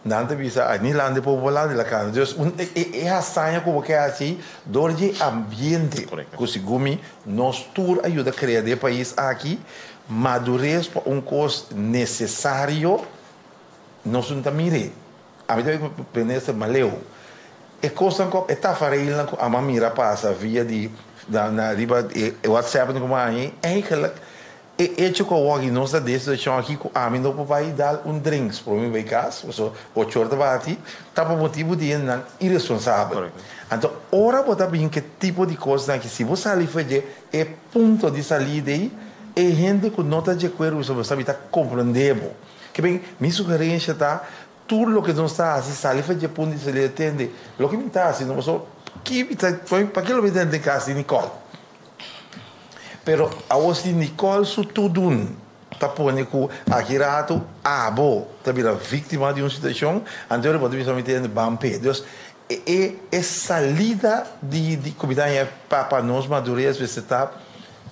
Nanta bisa a nilande popular de la cana. Então, é a sanha como que é assim, dor de ambiente. Que se gumi, nós tour ajuda a criar de país aqui, madurez para coisa necessário, nós não mire. A vida é ministra maleu. E coisa que está fazendo a mamira passa via na riba WhatsApp como aí eigenlijk é que o alguém não está decisão aqui com a mim não vai dar drinks para mim vai caso o chorta bate tá por motivo de não irresponsável. Então ora botar bem que tipo de coisa que se você ali fazer é ponto de saída aí é gente que não está de acordo sobre você está compreendendo que bem minha sugerência está tudo o que não está assim sai fazer ponto de saída entende o que me está assim não só que para que lo entende casa de Nicole pero a você Nicole su tudo tá pondo com aqui rato abo tá vira vítima de uma situação anterior pode vir somente bampe Deus é salida de comida para nós madurez você está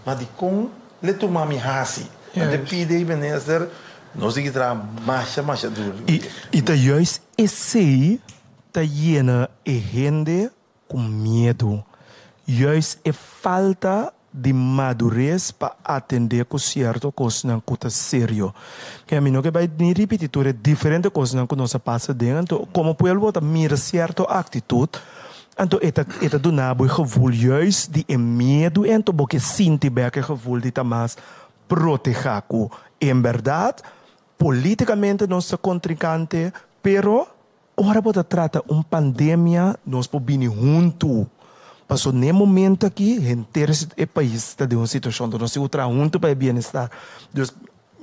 mas de com le tomar mi hasi de pide minister nós tem que trabalhar mais duro e tá juist esse tá llena de gente com medo juist é falta de madurez para atender com certo coisa não cuta sério. Que a mim não que vai nem repetir diferente coisa não que nós passa dentro, como pelo outro mira certa atitude. Então, eta do nabo gevoel juist die medo então porque sinti bem que gevoel die tamas proteger. Em verdade, politicamente nosso contrincante, pero ora pode trata pandemia nós podemos junto. Passou nem momento aqui, inteiro o país está de uma situação de nós outra junto para o bem-estar. Dus,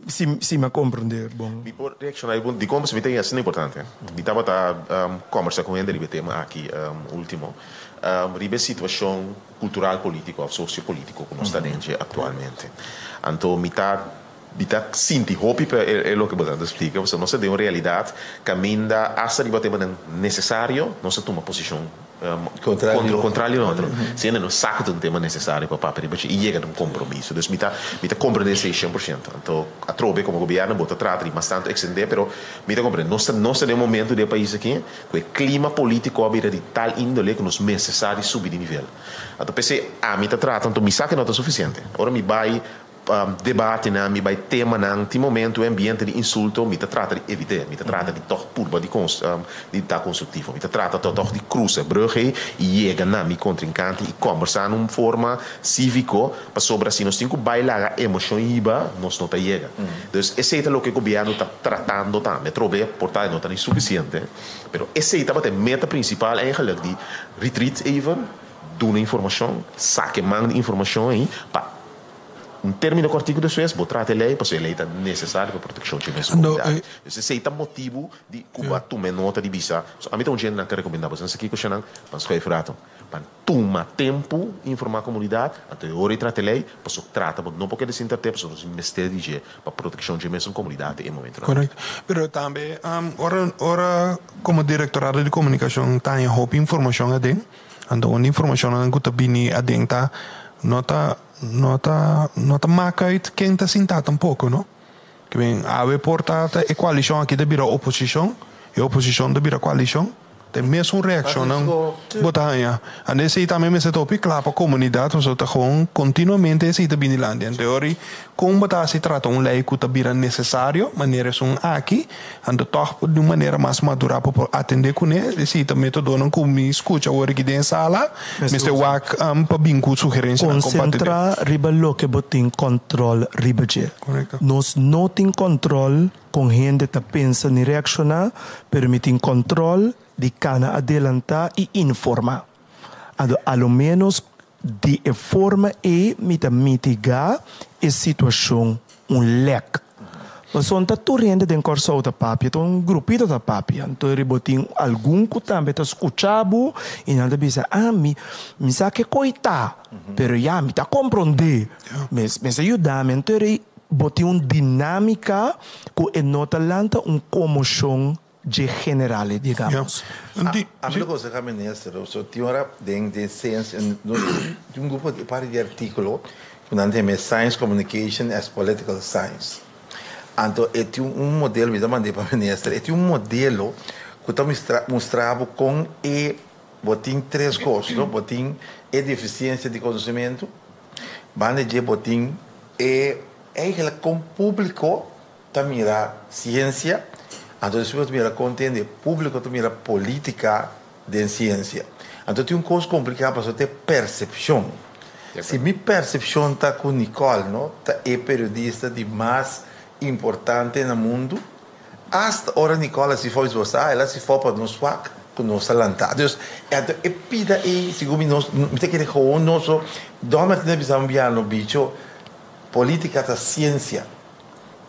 se me compreender, bom. E por reaccionar, de como se me tem assim importante. Me estava conversar com ele, tema aqui último, ribe situação cultural, política ou sociopolítica que nós está dentro atualmente. Então, me está sinti hopi é o que você explica, você não se deu uma realidade que ainda hasta riba tema necessário, não se toma posição contrário outro. Se ainda não saca de um tema necessário para papel, e chega a um compromisso. Então, me compreender 100%. Então, a trobe como governo bota tratar bastante extender, pero me compreender. Não se deu um momento do país aqui, que o clima político habita de tal índole que nos necessário subir de nível. Então, pensei, me trata, então me saca não é suficiente. Agora me vai debate na mi vai tema na momento ambiente de insulto mi trata de evitar mi trata de toch purba de da construtivo mi trata toch de cruza brugge e chega na mi contrincante e conversar numa forma cívico para sobre assim nós temos que bailar a emoção iba nós não tá chega então esse é o que o governo está tratando também trobe portar não está suficiente pero esse é a meta principal eigenlijk de retreat even doen informação saque man de informação aí para termino cortico de Suez, vou tratar a lei, porque a lei é necessária para a proteção de minha comunidade. Esse é o motivo de Cuba tomar nota de visa. A mim tem um gente que recomenda, mas aqui que eu chamo, mas foi frato. Para tomar tempo informar a comunidade, até hora de tratar a lei, para trata, não porque eles interpretam, para os investir para a proteção de minha comunidade em momento. Correto. Mas também, ora como diretorado de comunicação, tem a informação a dentro, então a informação que está vindo a dentro, nota marca uit quem está sentado um pouco, não? Que bem, a portada é coalição aqui de vira oposição, e oposição de vira coalição. Tem mesmo reação, não? Botanha. A nesse também me se topi claro para a comunidade, você está com continuamente esse de Binilândia. Em teoria, como botar se trata lei que está vira necessário, maneira são aqui, anda toch de uma maneira mais madura para atender com ele. Esse método não como me escuta agora aqui dentro da sala, mas se wak para bingo sugerência na concentrar riba lo que botin controle riba je. Correto. Nós não tem controle com gente que pensa em reaccionar, permitem controle de cana adelantar e informar. A lo menos de forma e mitigar a situação leque. Mas onde tu rende de corso da papia, um grupito da papia, então rebotin algum que também está escutando e nada bisa me sabe que coita, pero já me está compreender, me ajuda, me então botin uma dinâmica que nota lanta comoção de general, digamos. A minha coisa que a ministra, eu tinha hora de ciência, de grupo de par de artículo, que nós temos Science Communication as Political Science. Então, eu tinha modelo, me mandei para a ministra, eu tinha modelo que eu mostrava com botim três coisas, botim deficiência de conhecimento, botim com o público, também a ciência. Então, se você mira conteúdo público, você mira política de ciência. Então, tem uma coisa complicada para você ter percepção. Se minha percepção está com Nicole, não, é periodista de mais importante no mundo, hasta hora Nicole se for esboçar, ela se for para nos fac, com nossa lantada. Então, é pida aí, segundo nós, não tem que recolher nosso, doma tem visão bem no bicho, política da ciência.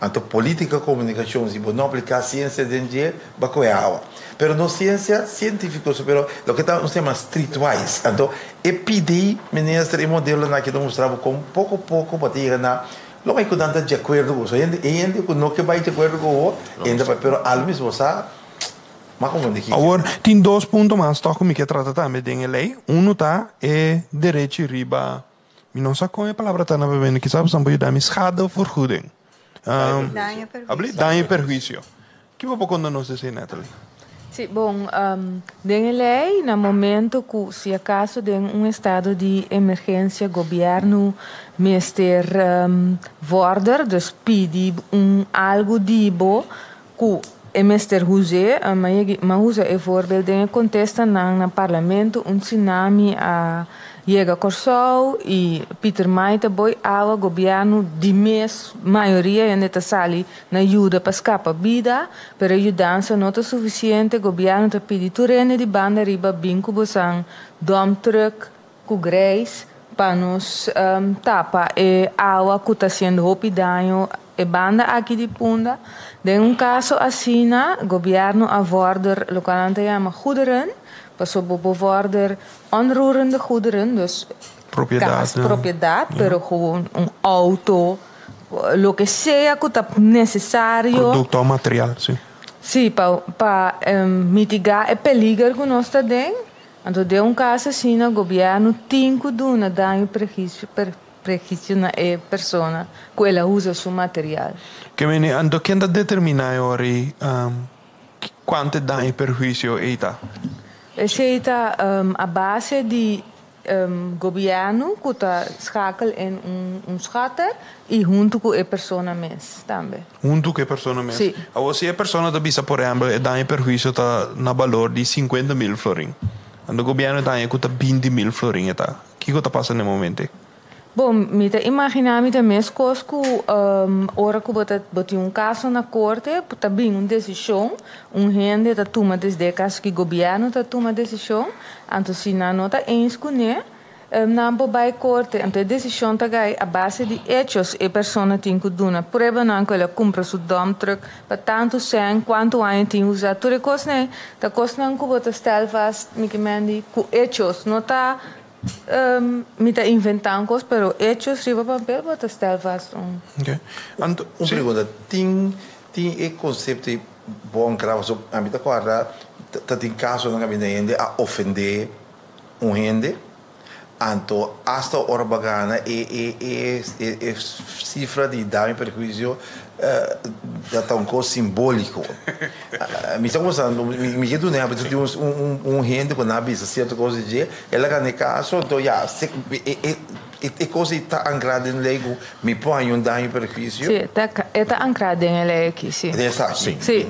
Então, política e comunicação, se não aplicar ciência dentro de bacoiawa. Pero não ciência científica, pero o que nós temos streetwise. Então, é pedir, ministro, e modelo que nós mostramos com pouco a pouco, para ter na não é que não está de acordo com isso. Ainda que não vai de acordo com isso, pero ao mesmo tempo, mas como dizer? Agora, tem dois pontos mais, que me quer tratar também da lei. Um é direito riba, não sei qual é a palavra que está na bebendo, que sabe, são para dar Daño e perjuízo. Daño e perjuízo. Que vou quando nós dizer, Natalie? Sim, bom, tem lei, no momento que, se acaso tem estado de emergência, o governo mister vorder, dus pedi algo dibo, que mister José, mas usa é voorbeeld, tem contesta no parlamento, tsunami a chega Corsol e Peter Maita boi awa governo de mês maioria é neta sali na ajuda para escapar vida para ajudança não é suficiente governo te pedi turene de banda riba binco bosang dom truck com greis para nos tapa e awa que está sendo hopi danho e banda aqui de Punda de caso assim governo a vorder localmente chama goederen passou por border onroerende goederen, dus propriedade, pero gewoon auto, lo que sea que está necessário. Produto ou material, sim. Sim, para mitigar o perigo que nós está dentro. Então, de caso assim, o governo tem que dar dano prejuízo na pessoa que ela usa seu material. Que meni, ando quem determinar ori quanto dano prejuízo está? Aceita a base de governo que está schakel em schatter e junto com a pessoa mesmo também. Junto com a pessoa mesmo? Sim. Ou se a pessoa está, por exemplo, dá prejuízo está na valor de 50.000 florin. O governo dá que está 20.000 florin. O que está passando no momento? Bom, me imaginar me mesmo coisa que hora que botar caso na corte, está bem uma decisão, gente está toma desde caso que o governo está toma decisão, então se não está ens com não vai corte, então a decisão está a base de hechos e a pessoa tem que dar prova não que ela compra seu dump truck para tanto sem quanto anos tem usado tudo coisa né, tá coisa não que botar estar fast, me que mande com hechos, não está me está inventando coisas, pero hechos riba papel bota estar fast. Okay. Pergunta, tem conceito bom grave so a mim tá claro, tem caso na cabeça a ofender gente, anto hasta hora bagana e cifra de dano e prejuízo é um coisa simbólico. Me está gostando, me diz né, porque tem gente que não visa certa coisa de, ela ganha caso, então já e coisa está ancrada em lei, me põe dano e prejuízo. Sim, está ancrada em lei aqui, sim.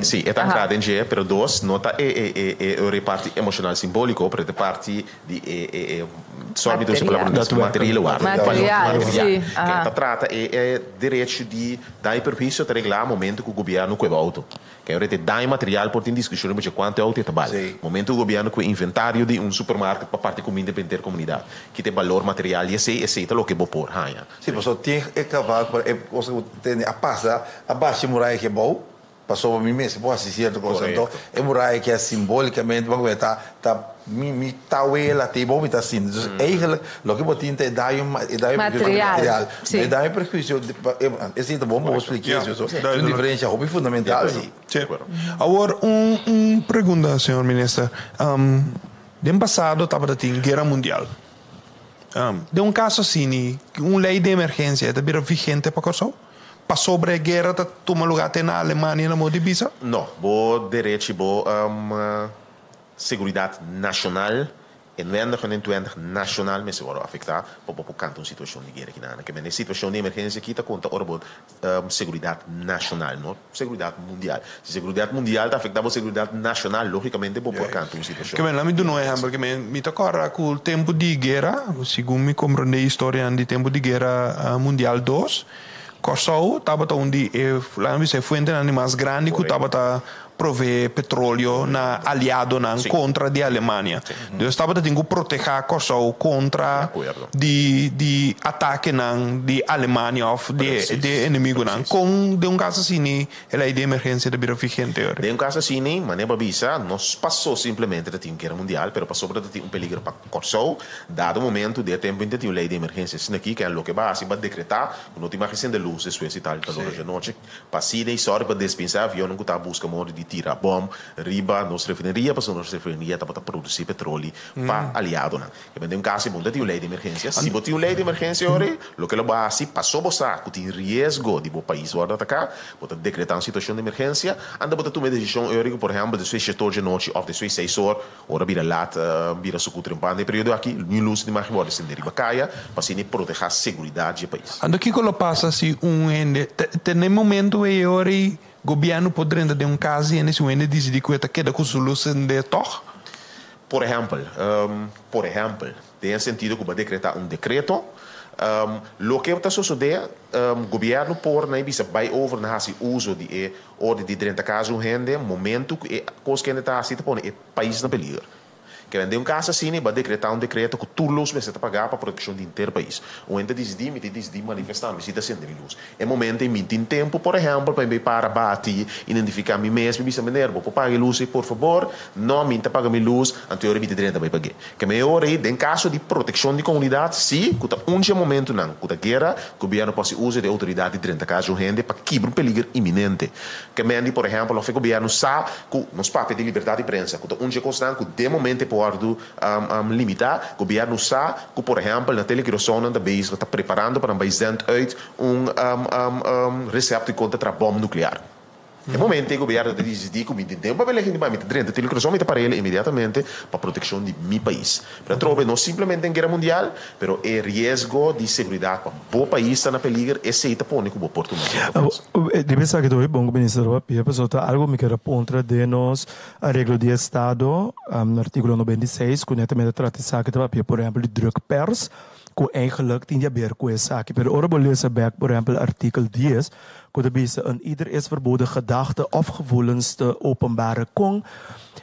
Sim, está ancrada em lei, pero dos nota é parte emocional simbólico, para a parte de sólido se palavra material, sim. Que trata é direito de dar prejuízo para regular momento que o governo cuida auto. Que é dar material por ter discussão de quanto auto é trabalho. Momento o governo com inventário de supermercado para parte como independente comunidade, que tem valor material e esse é o que vou pôr. Sim, pessoal, tem cavalo a passa a baixa muralha que é bom. Passou para mim mesmo, pode assistir outra coisa. Então, é muralha que é simbolicamente, vamos ver, me tá ela tem bom, me tá assim. Então, o que botinho é dar material. É dar prejuízo. Esse é bom, vou explicar isso. É uma diferença muito fundamental. Sim. Agora, pergunta, senhor ministro. No passado, estava tendo guerra mundial. De caso assim, lei de emergência, está vigente para Kosovo? Para sobre a guerra que toma lugar na Alemanha na modo de visa? Não, vou direito segurança nacional e não é nacional, mas se vai afetar para cantar uma situação de guerra aqui na que a situação de emergência aqui está conta ora segurança nacional, não segurança mundial. Se segurança mundial está afetando a segurança nacional, logicamente vou cantar uma situação. Que lá me dou um exemplo que me toca com o tempo de guerra, segundo me compreender a história do tempo de guerra mundial 2. Kosovo estava onde a fonte mais grande que estava prover petróleo na aliado na contra de Alemanha. Então estava tentando proteger Kosovo contra de ataque de Alemanha ou de inimigo não. Com de caso assim, ela é de emergência de bira vigente. De caso assim, maneira visa, nós passou simplesmente da guerra mundial, pero passou para ter peligro para Kosovo, dado o momento de tempo em que tinha lei de emergência assim aqui que é o que vai decretar, não tem mais recém de luz, isso é tal, calor de noite, passida e só para dispensar avião não está busca modo de tira bom, riba, nos refineria, para nos refineria para produzir petróleo para aliado. Que vem um caso bom, tem lei de emergência. Se você tem lei de emergência, lo que ela assim passou você, que tem risco de o país agora atacar, você decretar uma situação de emergência, anda você tomar decisão, por exemplo, de 6 de noite ou de 6 horas, ora vira lata, vira sucutre de período aqui, nem luz de mais embora se deriva caia, para se proteger a segurança do país. Ando que lo passa se ende, tem momento e ora governo podendo de caso e nesse ende decide que queda com solução de toch? Por exemplo, tem sentido que vai decretar decreto. Lo que está sucedendo, o governo por na bisa vai over na hasi uso de ordem de 30 casos rende momento que coisa que está assim põe o país na peligro. Que vende caso assim vai decretar decreto que tudo os meses pagar para a proteção do inteiro país. O ente decide manifestar, me cita sendo luz. É momento em tem tempo, por exemplo, para bater, identificar me mesmo, me saber, vou pagar luz, por favor, não me paga minha luz, anterior me 30 vai pagar. Que me ora em caso de proteção de comunidade, sim, que momento não, que guerra, o governo pode usar de autoridade de 30 casos rende para quebrar um peligro iminente. Que me por exemplo, o governo sabe que nos papéis de liberdade de imprensa, que constante, que de momento pode limitar, o governo sabe que, por exemplo, na telecriação da base está preparando para apresentar recepto contra a bomba nuclear. No momento que o governo decide que o tempo vai levar a 30 telecriação para ele imediatamente para a proteção de meu país. Para trocar não simplesmente em guerra mundial, mas é risco de segurança para o país está na peligro e se está pondo como oportunidade. Deve ser que do bom ministro a pessoa algo me quer contra de nós arreglo de estado no artigo 96 que netamente trata saque de por exemplo de druk pers que eigenlijk tinha a ver com essa aqui. Pero ora lezen back, por exemplo, artikel 10, que de bisa een ieder is verboden gedachten of gevoelens te openbaren kon.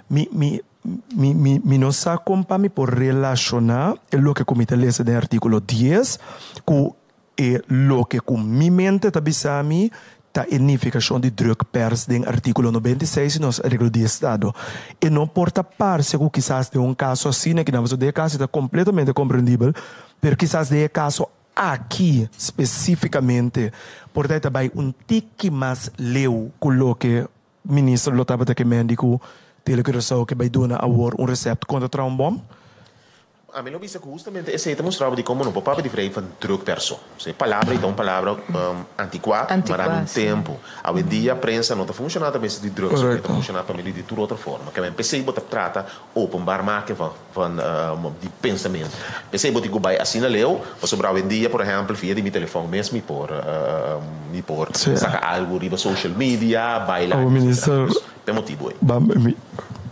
Mi no sa compa mi por relacionar lo que comite lezen de artículo 10, que lo que com mi mente ta bisa mi a identificação de druk pers em artículo 96 no artigo de Estado. E não porta parte que quizás de caso assim, que não de caso está completamente compreendível, mas quizás de caso aqui especificamente, portanto também tique mais leu com o que o ministro lo estava que médico telecriação que vai dar a recepto contra um bom. A mim, eu vi que justamente esse aí mostrava de como não pode diferir de druk perso. A palavra é uma palavra antiquada, mas há um tempo. Hoje em dia, a prensa não está funcionando também de druk, está funcionando também de toda outra forma. Que a PC trata openbaar maken de pensamento. PC botar que vai assim leu, mas sobre hoje em dia, por exemplo, via de meu telefone mesmo, me por sacar algo riba social media, bailar. O ministro tem motivo aí.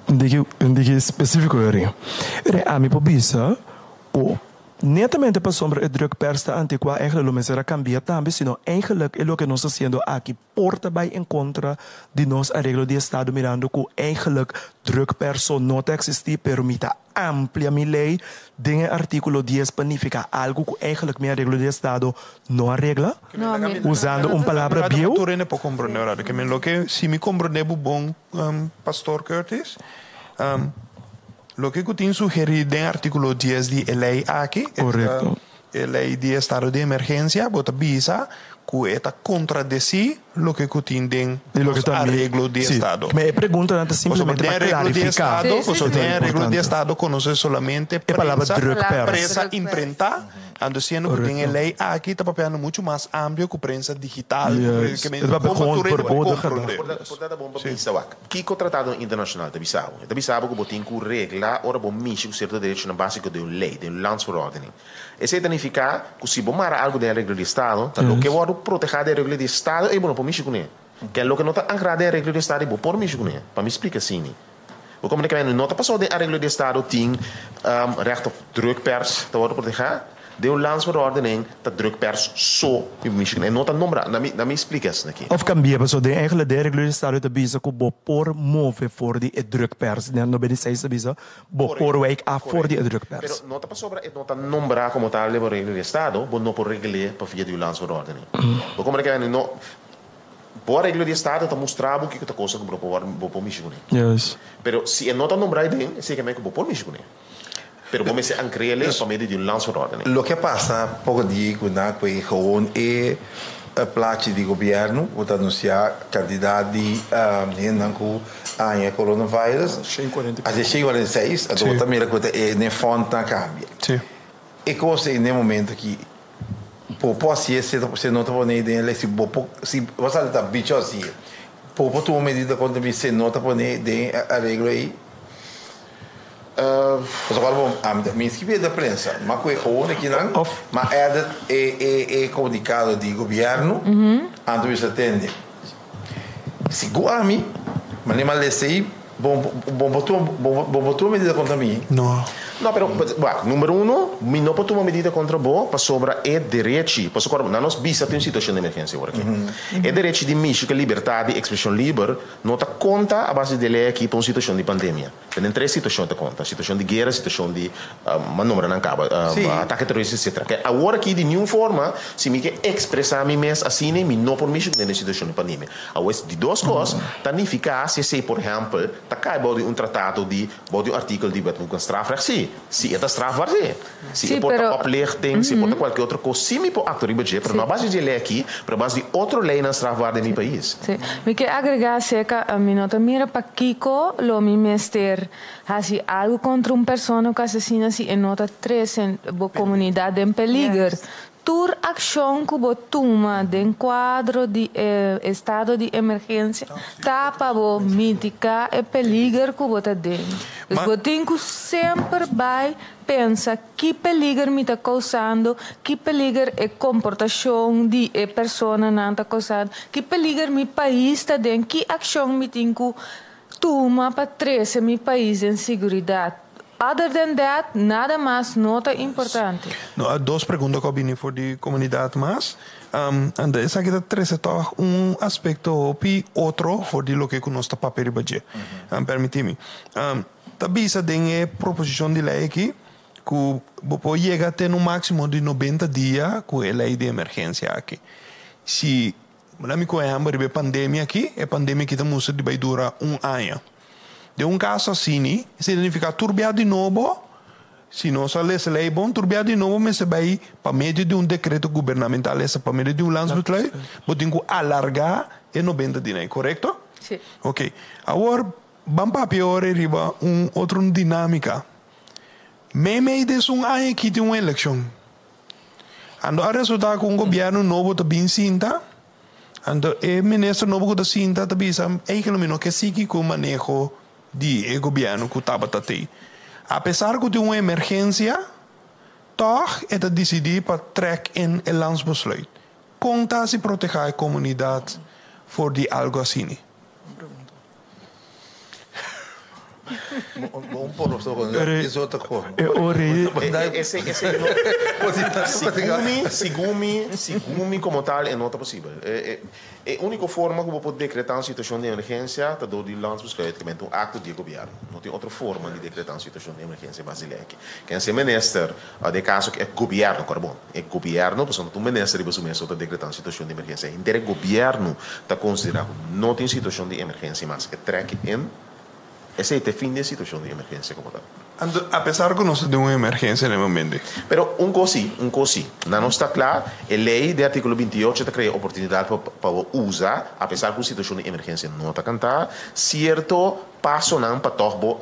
Indique específico aí. A mim pobisa o netamente para sombra o druk persta antiqua eigenlijk lo será cambiar também, sino eigenlijk é o que nós estamos fazendo aqui porta vai em contra de nós arreglo de estado mirando que eigenlijk druk perso não existir permita amplia mi lei de artículo 10 planifica algo que eigenlijk mi arreglo de estado não arregla usando uma palavra bio. Não pode compreender, que lo que se me compreender bom pastor Curtis. Lo que eu tenho sugerido em artículo 10 de lei aqui, a lei de estado de emergência, bota bisa que está contradizer lo que eu tenho em arreglo de estado. Me pergunta antes simplesmente para clarificar. Tem arreglo de estado conoce solamente prensa imprenta, ando sendo que tem a lei aqui está papelando muito mais amplo que prensa digital. Portanto, bom para Bissau. Que o tratado internacional de Bissau? De Bissau que botem com regra, ora bom mexer com certo direito na base de uma lei, de uma landsverordening. Isso significa que se bom mara algo de regra de estado, o que eu proteger de regra de estado é bom para mexer com ele. Que é o que não está ancrado em regra de estado é bom para mexer com ele. Para me explicar assim. O comunicamento não está passando de regra de estado tem recht op drukpers te worden proteger. De een landsverordening dat drukpers zo in Michigan. En nota nombra, na me explica isso aqui. Of cambia, so de eigenlijk de regular estado de bisa que bo por move voor die drukpers, né? No bedi seis bisa, bo por wake a voor die drukpers. Pero nota pa sobra, nota nombra como tal de regular estado, bo no por regular pa via de landsverordening. Bo como que no por regular estado tá mostrando que outra coisa que bo por Michigan. Yes. Pero se nota nombra bem, sei que me que bo por Michigan. Pero vamos se ancrele para meio de landsverordening. Lo que passa, pouco digo, na que gewoon plaatje de governo, wat anunciar candidato de a coronavirus. Até 46, a outra mira que nem fonte na cambia. Sim. E cosa in momento que poi se non trovo nei idee se você está bicho assim poi tu medida quando me se não trovo nei idee a regra aí Pues agora bom, me inscrevi da prensa, mas foi gewoon aqui não, mas é comunicado de governo, antes de se atender. Se goami, mas nem mal sei, bom botou medida contra mim. Não. No, pero, número uno, mi no puedo tomar medida contra bo para sobra é direito, para socorro, na nos bisa tem situação de emergência agora aqui. É direito de mim que liberdade de expressão livre não tá conta a base de lei aqui para uma situação de pandemia. Tem três situações de conta, situação de guerra, situação de manobra não acaba, ataque terrorista, etc. Que agora aqui de nenhuma forma, se me quer expressar mi mes assim, me não por mim na situação de pandemia. Agora de duas coisas, tá significa se por exemplo, tá cai bode tratado de bode artigo de wet van strafrecht se é strafbaar é. Se é por oplichting, se por qualquer outra coisa, se me por acto ribeje, pero na base de lei aqui, para base de outra lei na strafbaar de meu país. Sim. Me quer agregar seca a minha nota mira para Kiko, lo mi mester, assim algo contra pessoa que assassina se em nota 3 em comunidade em peligro. Tur ação que toma de quadro de estado de emergência tapa bo mitigar o peligro que bota dentro. Mas tem que sempre vai pensar que peligro me está causando, que peligro é comportação de pessoa não está causando, que peligro meu país está dentro, que ação me tem que tomar para trazer meu país em segurança. Other than that, nada mais nota importante. No, há duas perguntas que eu vim para a comunidade, mas essa aqui traz aspecto e outro for de lo que nós está papel budget. Permite-me. Também se tem a proposição de lei aqui que pode chegar até no máximo de 90 dias com a lei de emergência aqui. Se me conhecemos a pandemia aqui, a pandemia que estamos de vai durar ano. De caso assim, significa turbiar de novo, se não se lê lei bom, turbiar de novo, mas se vai para meio de decreto governamental, essa para meio de landsbesluit, mas tem que alargar em 90 dias, correto? Sim. Ok. Agora, vamos para pior, arriba outra dinâmica. Meio de ano que tem uma eleição. Ando a resultar com governo novo também sinta, ando o ministro novo que sinta também sabe, que sigue com o manejo de governo que estava aí. Apesar que tem uma emergência, toch é decidir para trek in el landsbesluit. Conta se proteger a comunidade voor die algo assim. Bom por isso é outra coisa. Segundo como tal, é nota possível. A única forma que pode decretar uma situação de emergência é do landsbesluit, que é um acto de governo. Não tem outra forma de decretar uma situação de emergência brasileira. Quem é ministro, de caso que é governo, carbon, é governo, porque não ministro de assumir essa decretar uma situação de emergência. Então, o governo está considerado não tem situação de emergência, mas que trek in. Essa é a define a situação de emergência como tal. Apesar que nós temos uma emergência no momento. Pero um cosi. Não está claro, a lei do artigo 28 está criando oportunidade para usar, apesar que a situação de emergência não está cantada, certo passo não para tornar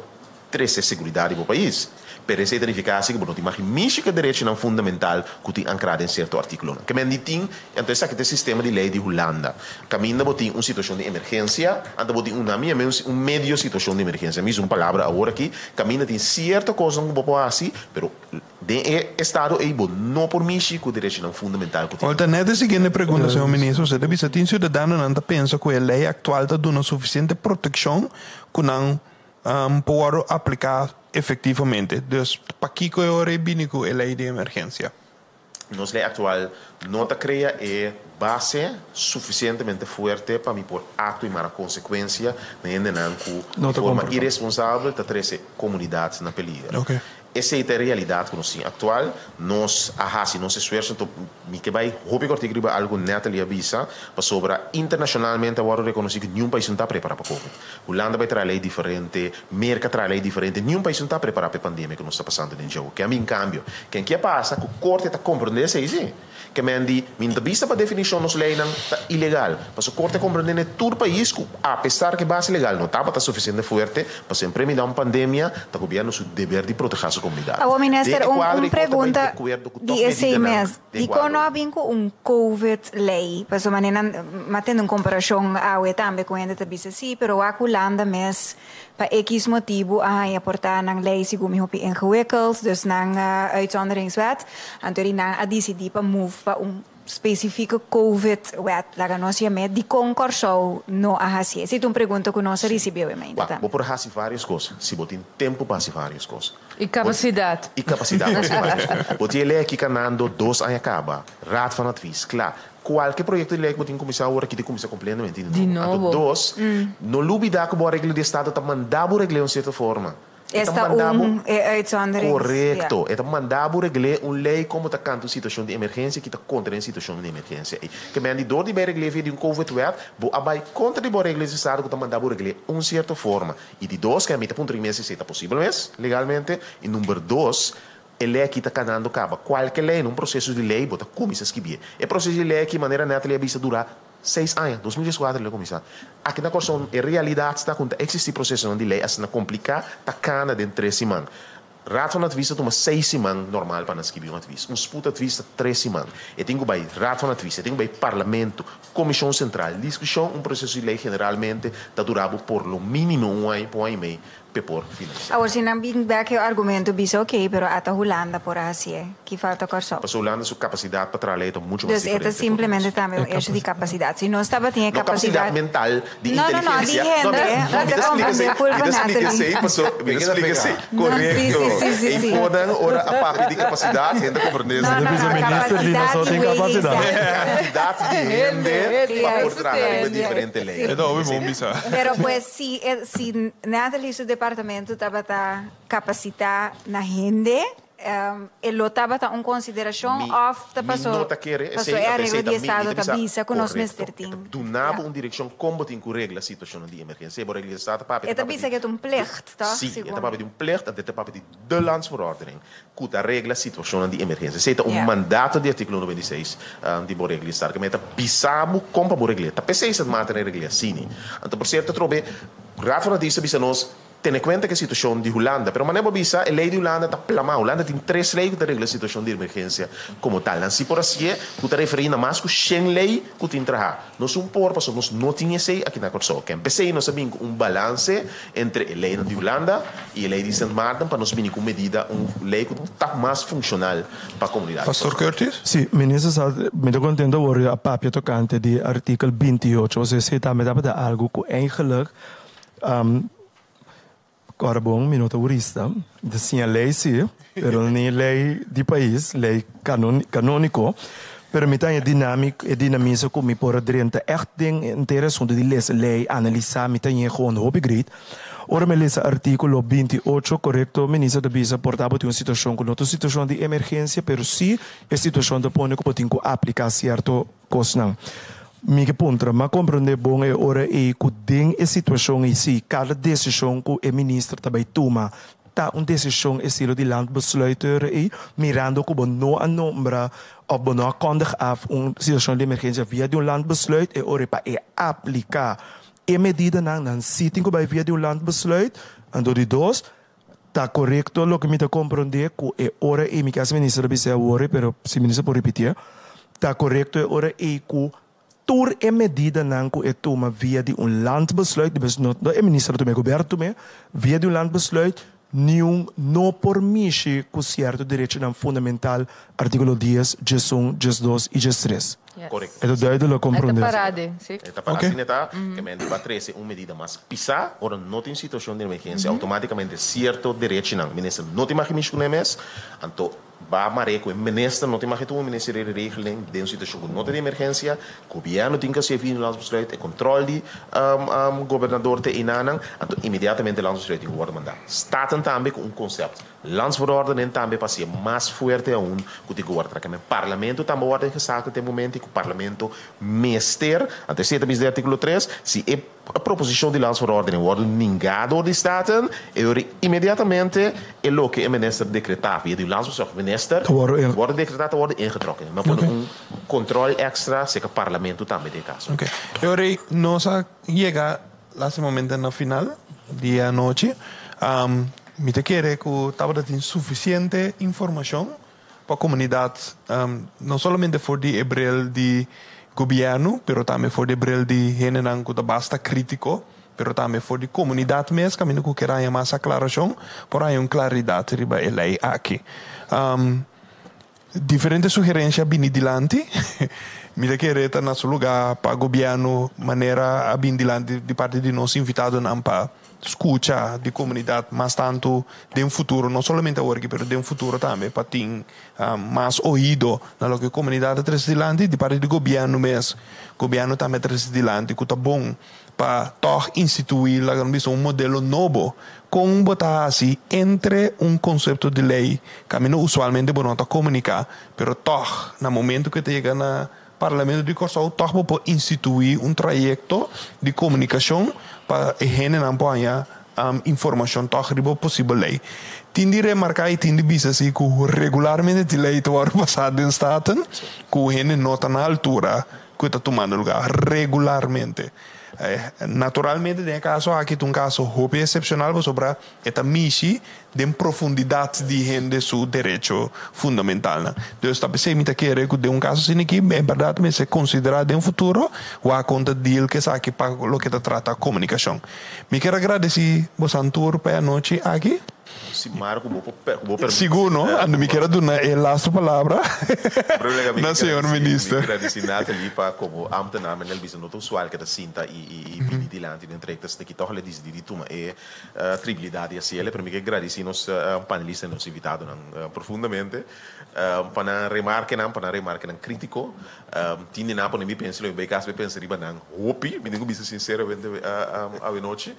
trazer segurança para o país. Pero essa significa que não tem mais direito não fundamental que tem ancrado em certo artigo. Que me diz, então esse aqui é o sistema de lei de Holanda. Caminha botem uma situação de emergência, anda botem um meio situação de emergência. Mesmo uma palavra agora aqui, caminha tem certa coisa que não pode fazer, pero de estado é não por mim que o direito não fundamental que tem. Olha, net a seguinte pergunta, senhor ministro, você deve ter cidadão não pensa que a lei atual está dando suficiente proteção que não pode aplicar efectivamente. Dus, para que eu rebinico a lei de emergência? Nossa lei atual não cria base suficientemente forte para me por ato e mara consequência de forma irresponsável de trazer comunidades na peligro. Okay. essa é a realidade que nós temos atual. Nós, se nós esforçamos, que vai, hope que eu algo neto ali avisa, para sobre internacionalmente agora reconhecer que nenhum país não está preparado para Covid. Holanda vai trazer lei diferente, América traz lei diferente, nenhum país não está preparado para a pandemia que nós está passando em jogo. Que a mim, cambio, quem que passa, que o corte está compreendendo isso aí, que mendi, minha vista para definição nos leis está ilegal. Mas o corte compreende todo o país, que, apesar que base legal não está suficiente forte, para sempre me dar uma pandemia, o governo tem o dever de proteger a sua comunidade. Agora, ministro, uma pergunta de esse mês. E quando havia COVID-lei, para maneira, mantendo uma comparação a também com a gente sim, pero a Holanda mes para X motivo a aportar na lei segundo me ingewikkeld, dus na uitzonderingswet, en toen a decidir para move para specifieke COVID-wet, lá nós ia de concurso no a fazer. Se tu pergunta que nós recebeu ainda também. Vou por fazer várias coisas. Se você tem tempo para fazer várias coisas. E capacidade. E capacidade para fazer várias coisas. Você é aqui canando 2 anos acaba. Raad van advies, claro. Qualquer projeto de lei que você começar agora, que começa completamente de novo. Dos, não lubida que a regra de Estado está mandando regra de certa forma. Esta uitzondering. Correcto. Está mandando regler uma lei como está canto situação de emergência que está contra a situação de emergência. Que me andi door die bij regler de um COVID-wet, bo abai contra de boa regler de Estado que está mandando regler uma certa forma. E de dois, que a mita ponto meses se está possível legalmente. E número 2, ele aqui está canando caba. Qualquer lei, num processo de lei, bota começa a escrever. É processo de lei que maneira neta ele avisa durar 6 anos, 2004 ele começou. Aqui na Corção, em realidade, está quando existe processo de lei, assim, complicar, está cana de 3 semanas. Raad van Advies toma 6 semanas normal para escrever um advies. Spoed advies 3 semanas. Eu tenho bij Raad van Advies, eu tenho bij Parlamento, Comissão Central, discussão, processo de lei generalmente está durado por lo mínimo um ano e meio. Por financiar. Agora, se não bem que o argumento diz ok, pero até Holanda por assim, que falta corso. Mas Holanda sua capacidade para trabalhar é muito mais diferente. Então, simplesmente também é de capacidade. Se não estava tinha capacidade mental, de inteligência. Me explica correto. E foda ora a parte de capacidade, gente compreende. Capacidade tem capacidade. Capacidade de render para por trabalhar diferente lei. É bom bisa. Pero pues se nada disso departamento estava capacitar na gente, ele estava em consideração of da pessoa. Passou a regra de Estado da bisa com nós mestre tem. Donava uma direção como tem que regula a situação de emergência. Por regra de Estado para. É bisa que é plicht, tá? Sim, é para de plicht, é para de landsverordening. Que regla a situação de emergência. Se é mandato de artigo 96 de por regra de Estado que meta bisamo como para regla. Tá precisa de matéria regla assim. Então por certo trobe Raad van Advies bisa nós ten cuenta que a situação de Holanda, pero maneira bisa a lei de Holanda está plama. Holanda tem 3 leis que regula a situação de emergência como tal. Se por assim é, que está referindo mais que 100 leis que tem trabalhar. Nós nós não tínhamos aqui na Corção. Que empecei nós sabemos balance entre a lei de Holanda e a lei de St. Maarten para nós vir com medida lei que está mais funcional para a comunidade. Pastor Curtis? Sim, ministro, me estou contente hoor a papia tocante de artikel 28. Você está me dá algo que eigenlijk agora bom, minuto jurista, assim a lei sim, pero nem lei de país, lei canônico, pero me tem dinamismo como me por dentro, echt tem interesse de ler lei, analisar, me tem gewoon hobby great. Ora me lees artículo 28, correcto, ministro da Bisa portava de uma situação com outra situação de emergência, pero sim a situação de pone que pode aplicar certo coisa. Minha pontra, mas compreender bom é hora e que tem a situação em si, cada decisão que o ministro também toma, tá uma decisão estilo de landbesluiter e mirando que o não anombra ou não kondig af uma situação de emergência via de landbesluit e hora para aplicar a medida não sitting que via de landbesluit, ando de dois tá correto lo que me tá compreender que é hora e minha ministra disse agora, pero se ministro por repetir, tá correto é hora e que tur e medida não que é toma via de landbesluit, dus não é ministro do meu governo via de landbesluit, nenhum não permite que certo direito não fundamental artigo 10, 11, 12 e 13. Correcto. É duidelijk compreender. Está parado, assim, está, que me vai trazer uma medida mais pisar, ora não tem situação de emergência, automaticamente certo direito não, ministro não tem mais que mexer com eles, então vai maré com o ministro não tem mais que tu ministro de regra de uma situação não tem emergência, o governo tem que ser vindo lá nos é controle de governador de inanang, então imediatamente lá nos tem que mandar. Staten também com conceito Landsverordening também para ser mais forte aún que o guarda que o parlamento também ordem gesaken tem momento que o parlamento meester até certa bis de artigo 3 se a proposição de landsverordening wordt negado door de staten imediatamente é lo que o minister decretar via de landsverordening wordt decretado wordt ingetrokken maar voor een controle extra se que o parlamento também de caso. Okay. Agora nós chega lá esse momento na final dia noite me te quer que estava dando suficiente informação para a comunidade, não somente for de hebreu de governo, mas também for de hebreu de gente que basta crítico, mas também for de comunidade mesmo, caminho que quer mais aclaração, por aí uma claridade riba a lei aqui. Diferentes sugerências bem dilante, me te quer estar no lugar para o governo, maneira bem dilante de parte de nós invitados para escuta de comunidade, mas tanto de um futuro, não somente agora, mas de um futuro também, para ter mais ouvido na que a comunidade traz dilante, de parte do governo mesmo. O governo também traz dilante, que está bom para instituir um modelo novo, com botar assim, entre um conceito de lei, que não usualmente não está comunicar, mas no momento que chega na Parlamento de Corsol toch para instituir um trajeto de comunicação para a gente não ponha informação toch riba possível lei. Tindi remarcar e tindi bisa assim que regularmente de lei está passado em staten, que a gente nota na altura que está tomando lugar regularmente. Naturalmente, nesse caso, aqui tem um caso hope excepcional sobre esta missão de profundidade de gente seu direito fundamental. Então, está pensando que de um caso assim aqui, é verdade, mas se considerar de um futuro, o a conta de que está aqui para o que trata a comunicação. Me quero agradecer você Antur para a noite aqui. Si Marco, vou permitir. Segundo, me quero dar a last palavra na senhora ministra. Eu agradeço Nathalie para como ambtenaar met Elvis not usual que da cinta e vigilante de entregas de que toch le decidir tuma e tribilidade assim ele para mim que agradeço nos panelistas nos invitados profundamente para remarque não crítico tinha na para mim penso eu bem caso penso riba não hopi me digo bisa sincero a noite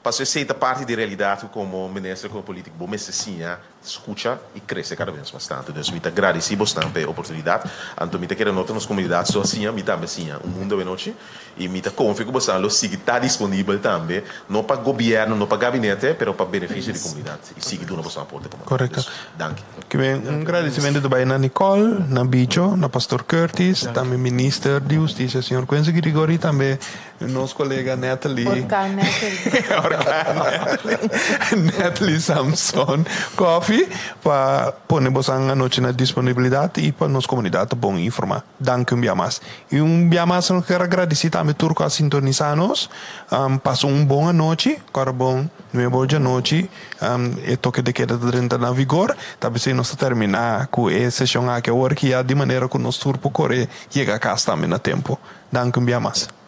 passou essa parte de realidade como ministro como político bom mas assim escuta e cresce cada vez bastante então me agradeço bastante a oportunidade então me quero notar nas comunidades só assim me também assim mundo a noite e me confio que você lo siga está disponível também não para governo não para gabinete mas para benefício da comunidade e siga do nosso apoio correto danke que bem agradecimento do na Nicole na Bicho na Pastor Curtis também ministro de Justiça senhor Quentin Grigori também nosso colega Nathalie Nathalie Samson Coffee para pôr a noite na disponibilidade e para nossa comunidade bom informar. Danke mais. E dia mais eu quero agradecer também turco a sintonizar-nos. Passou boa noite, agora bom, boa noite. E toque de queda de 30 na vigor. Talvez se nós terminar com essa sessão aqui, agora que de maneira que o nosso turco corre chega a casa também no tempo. Danke mais.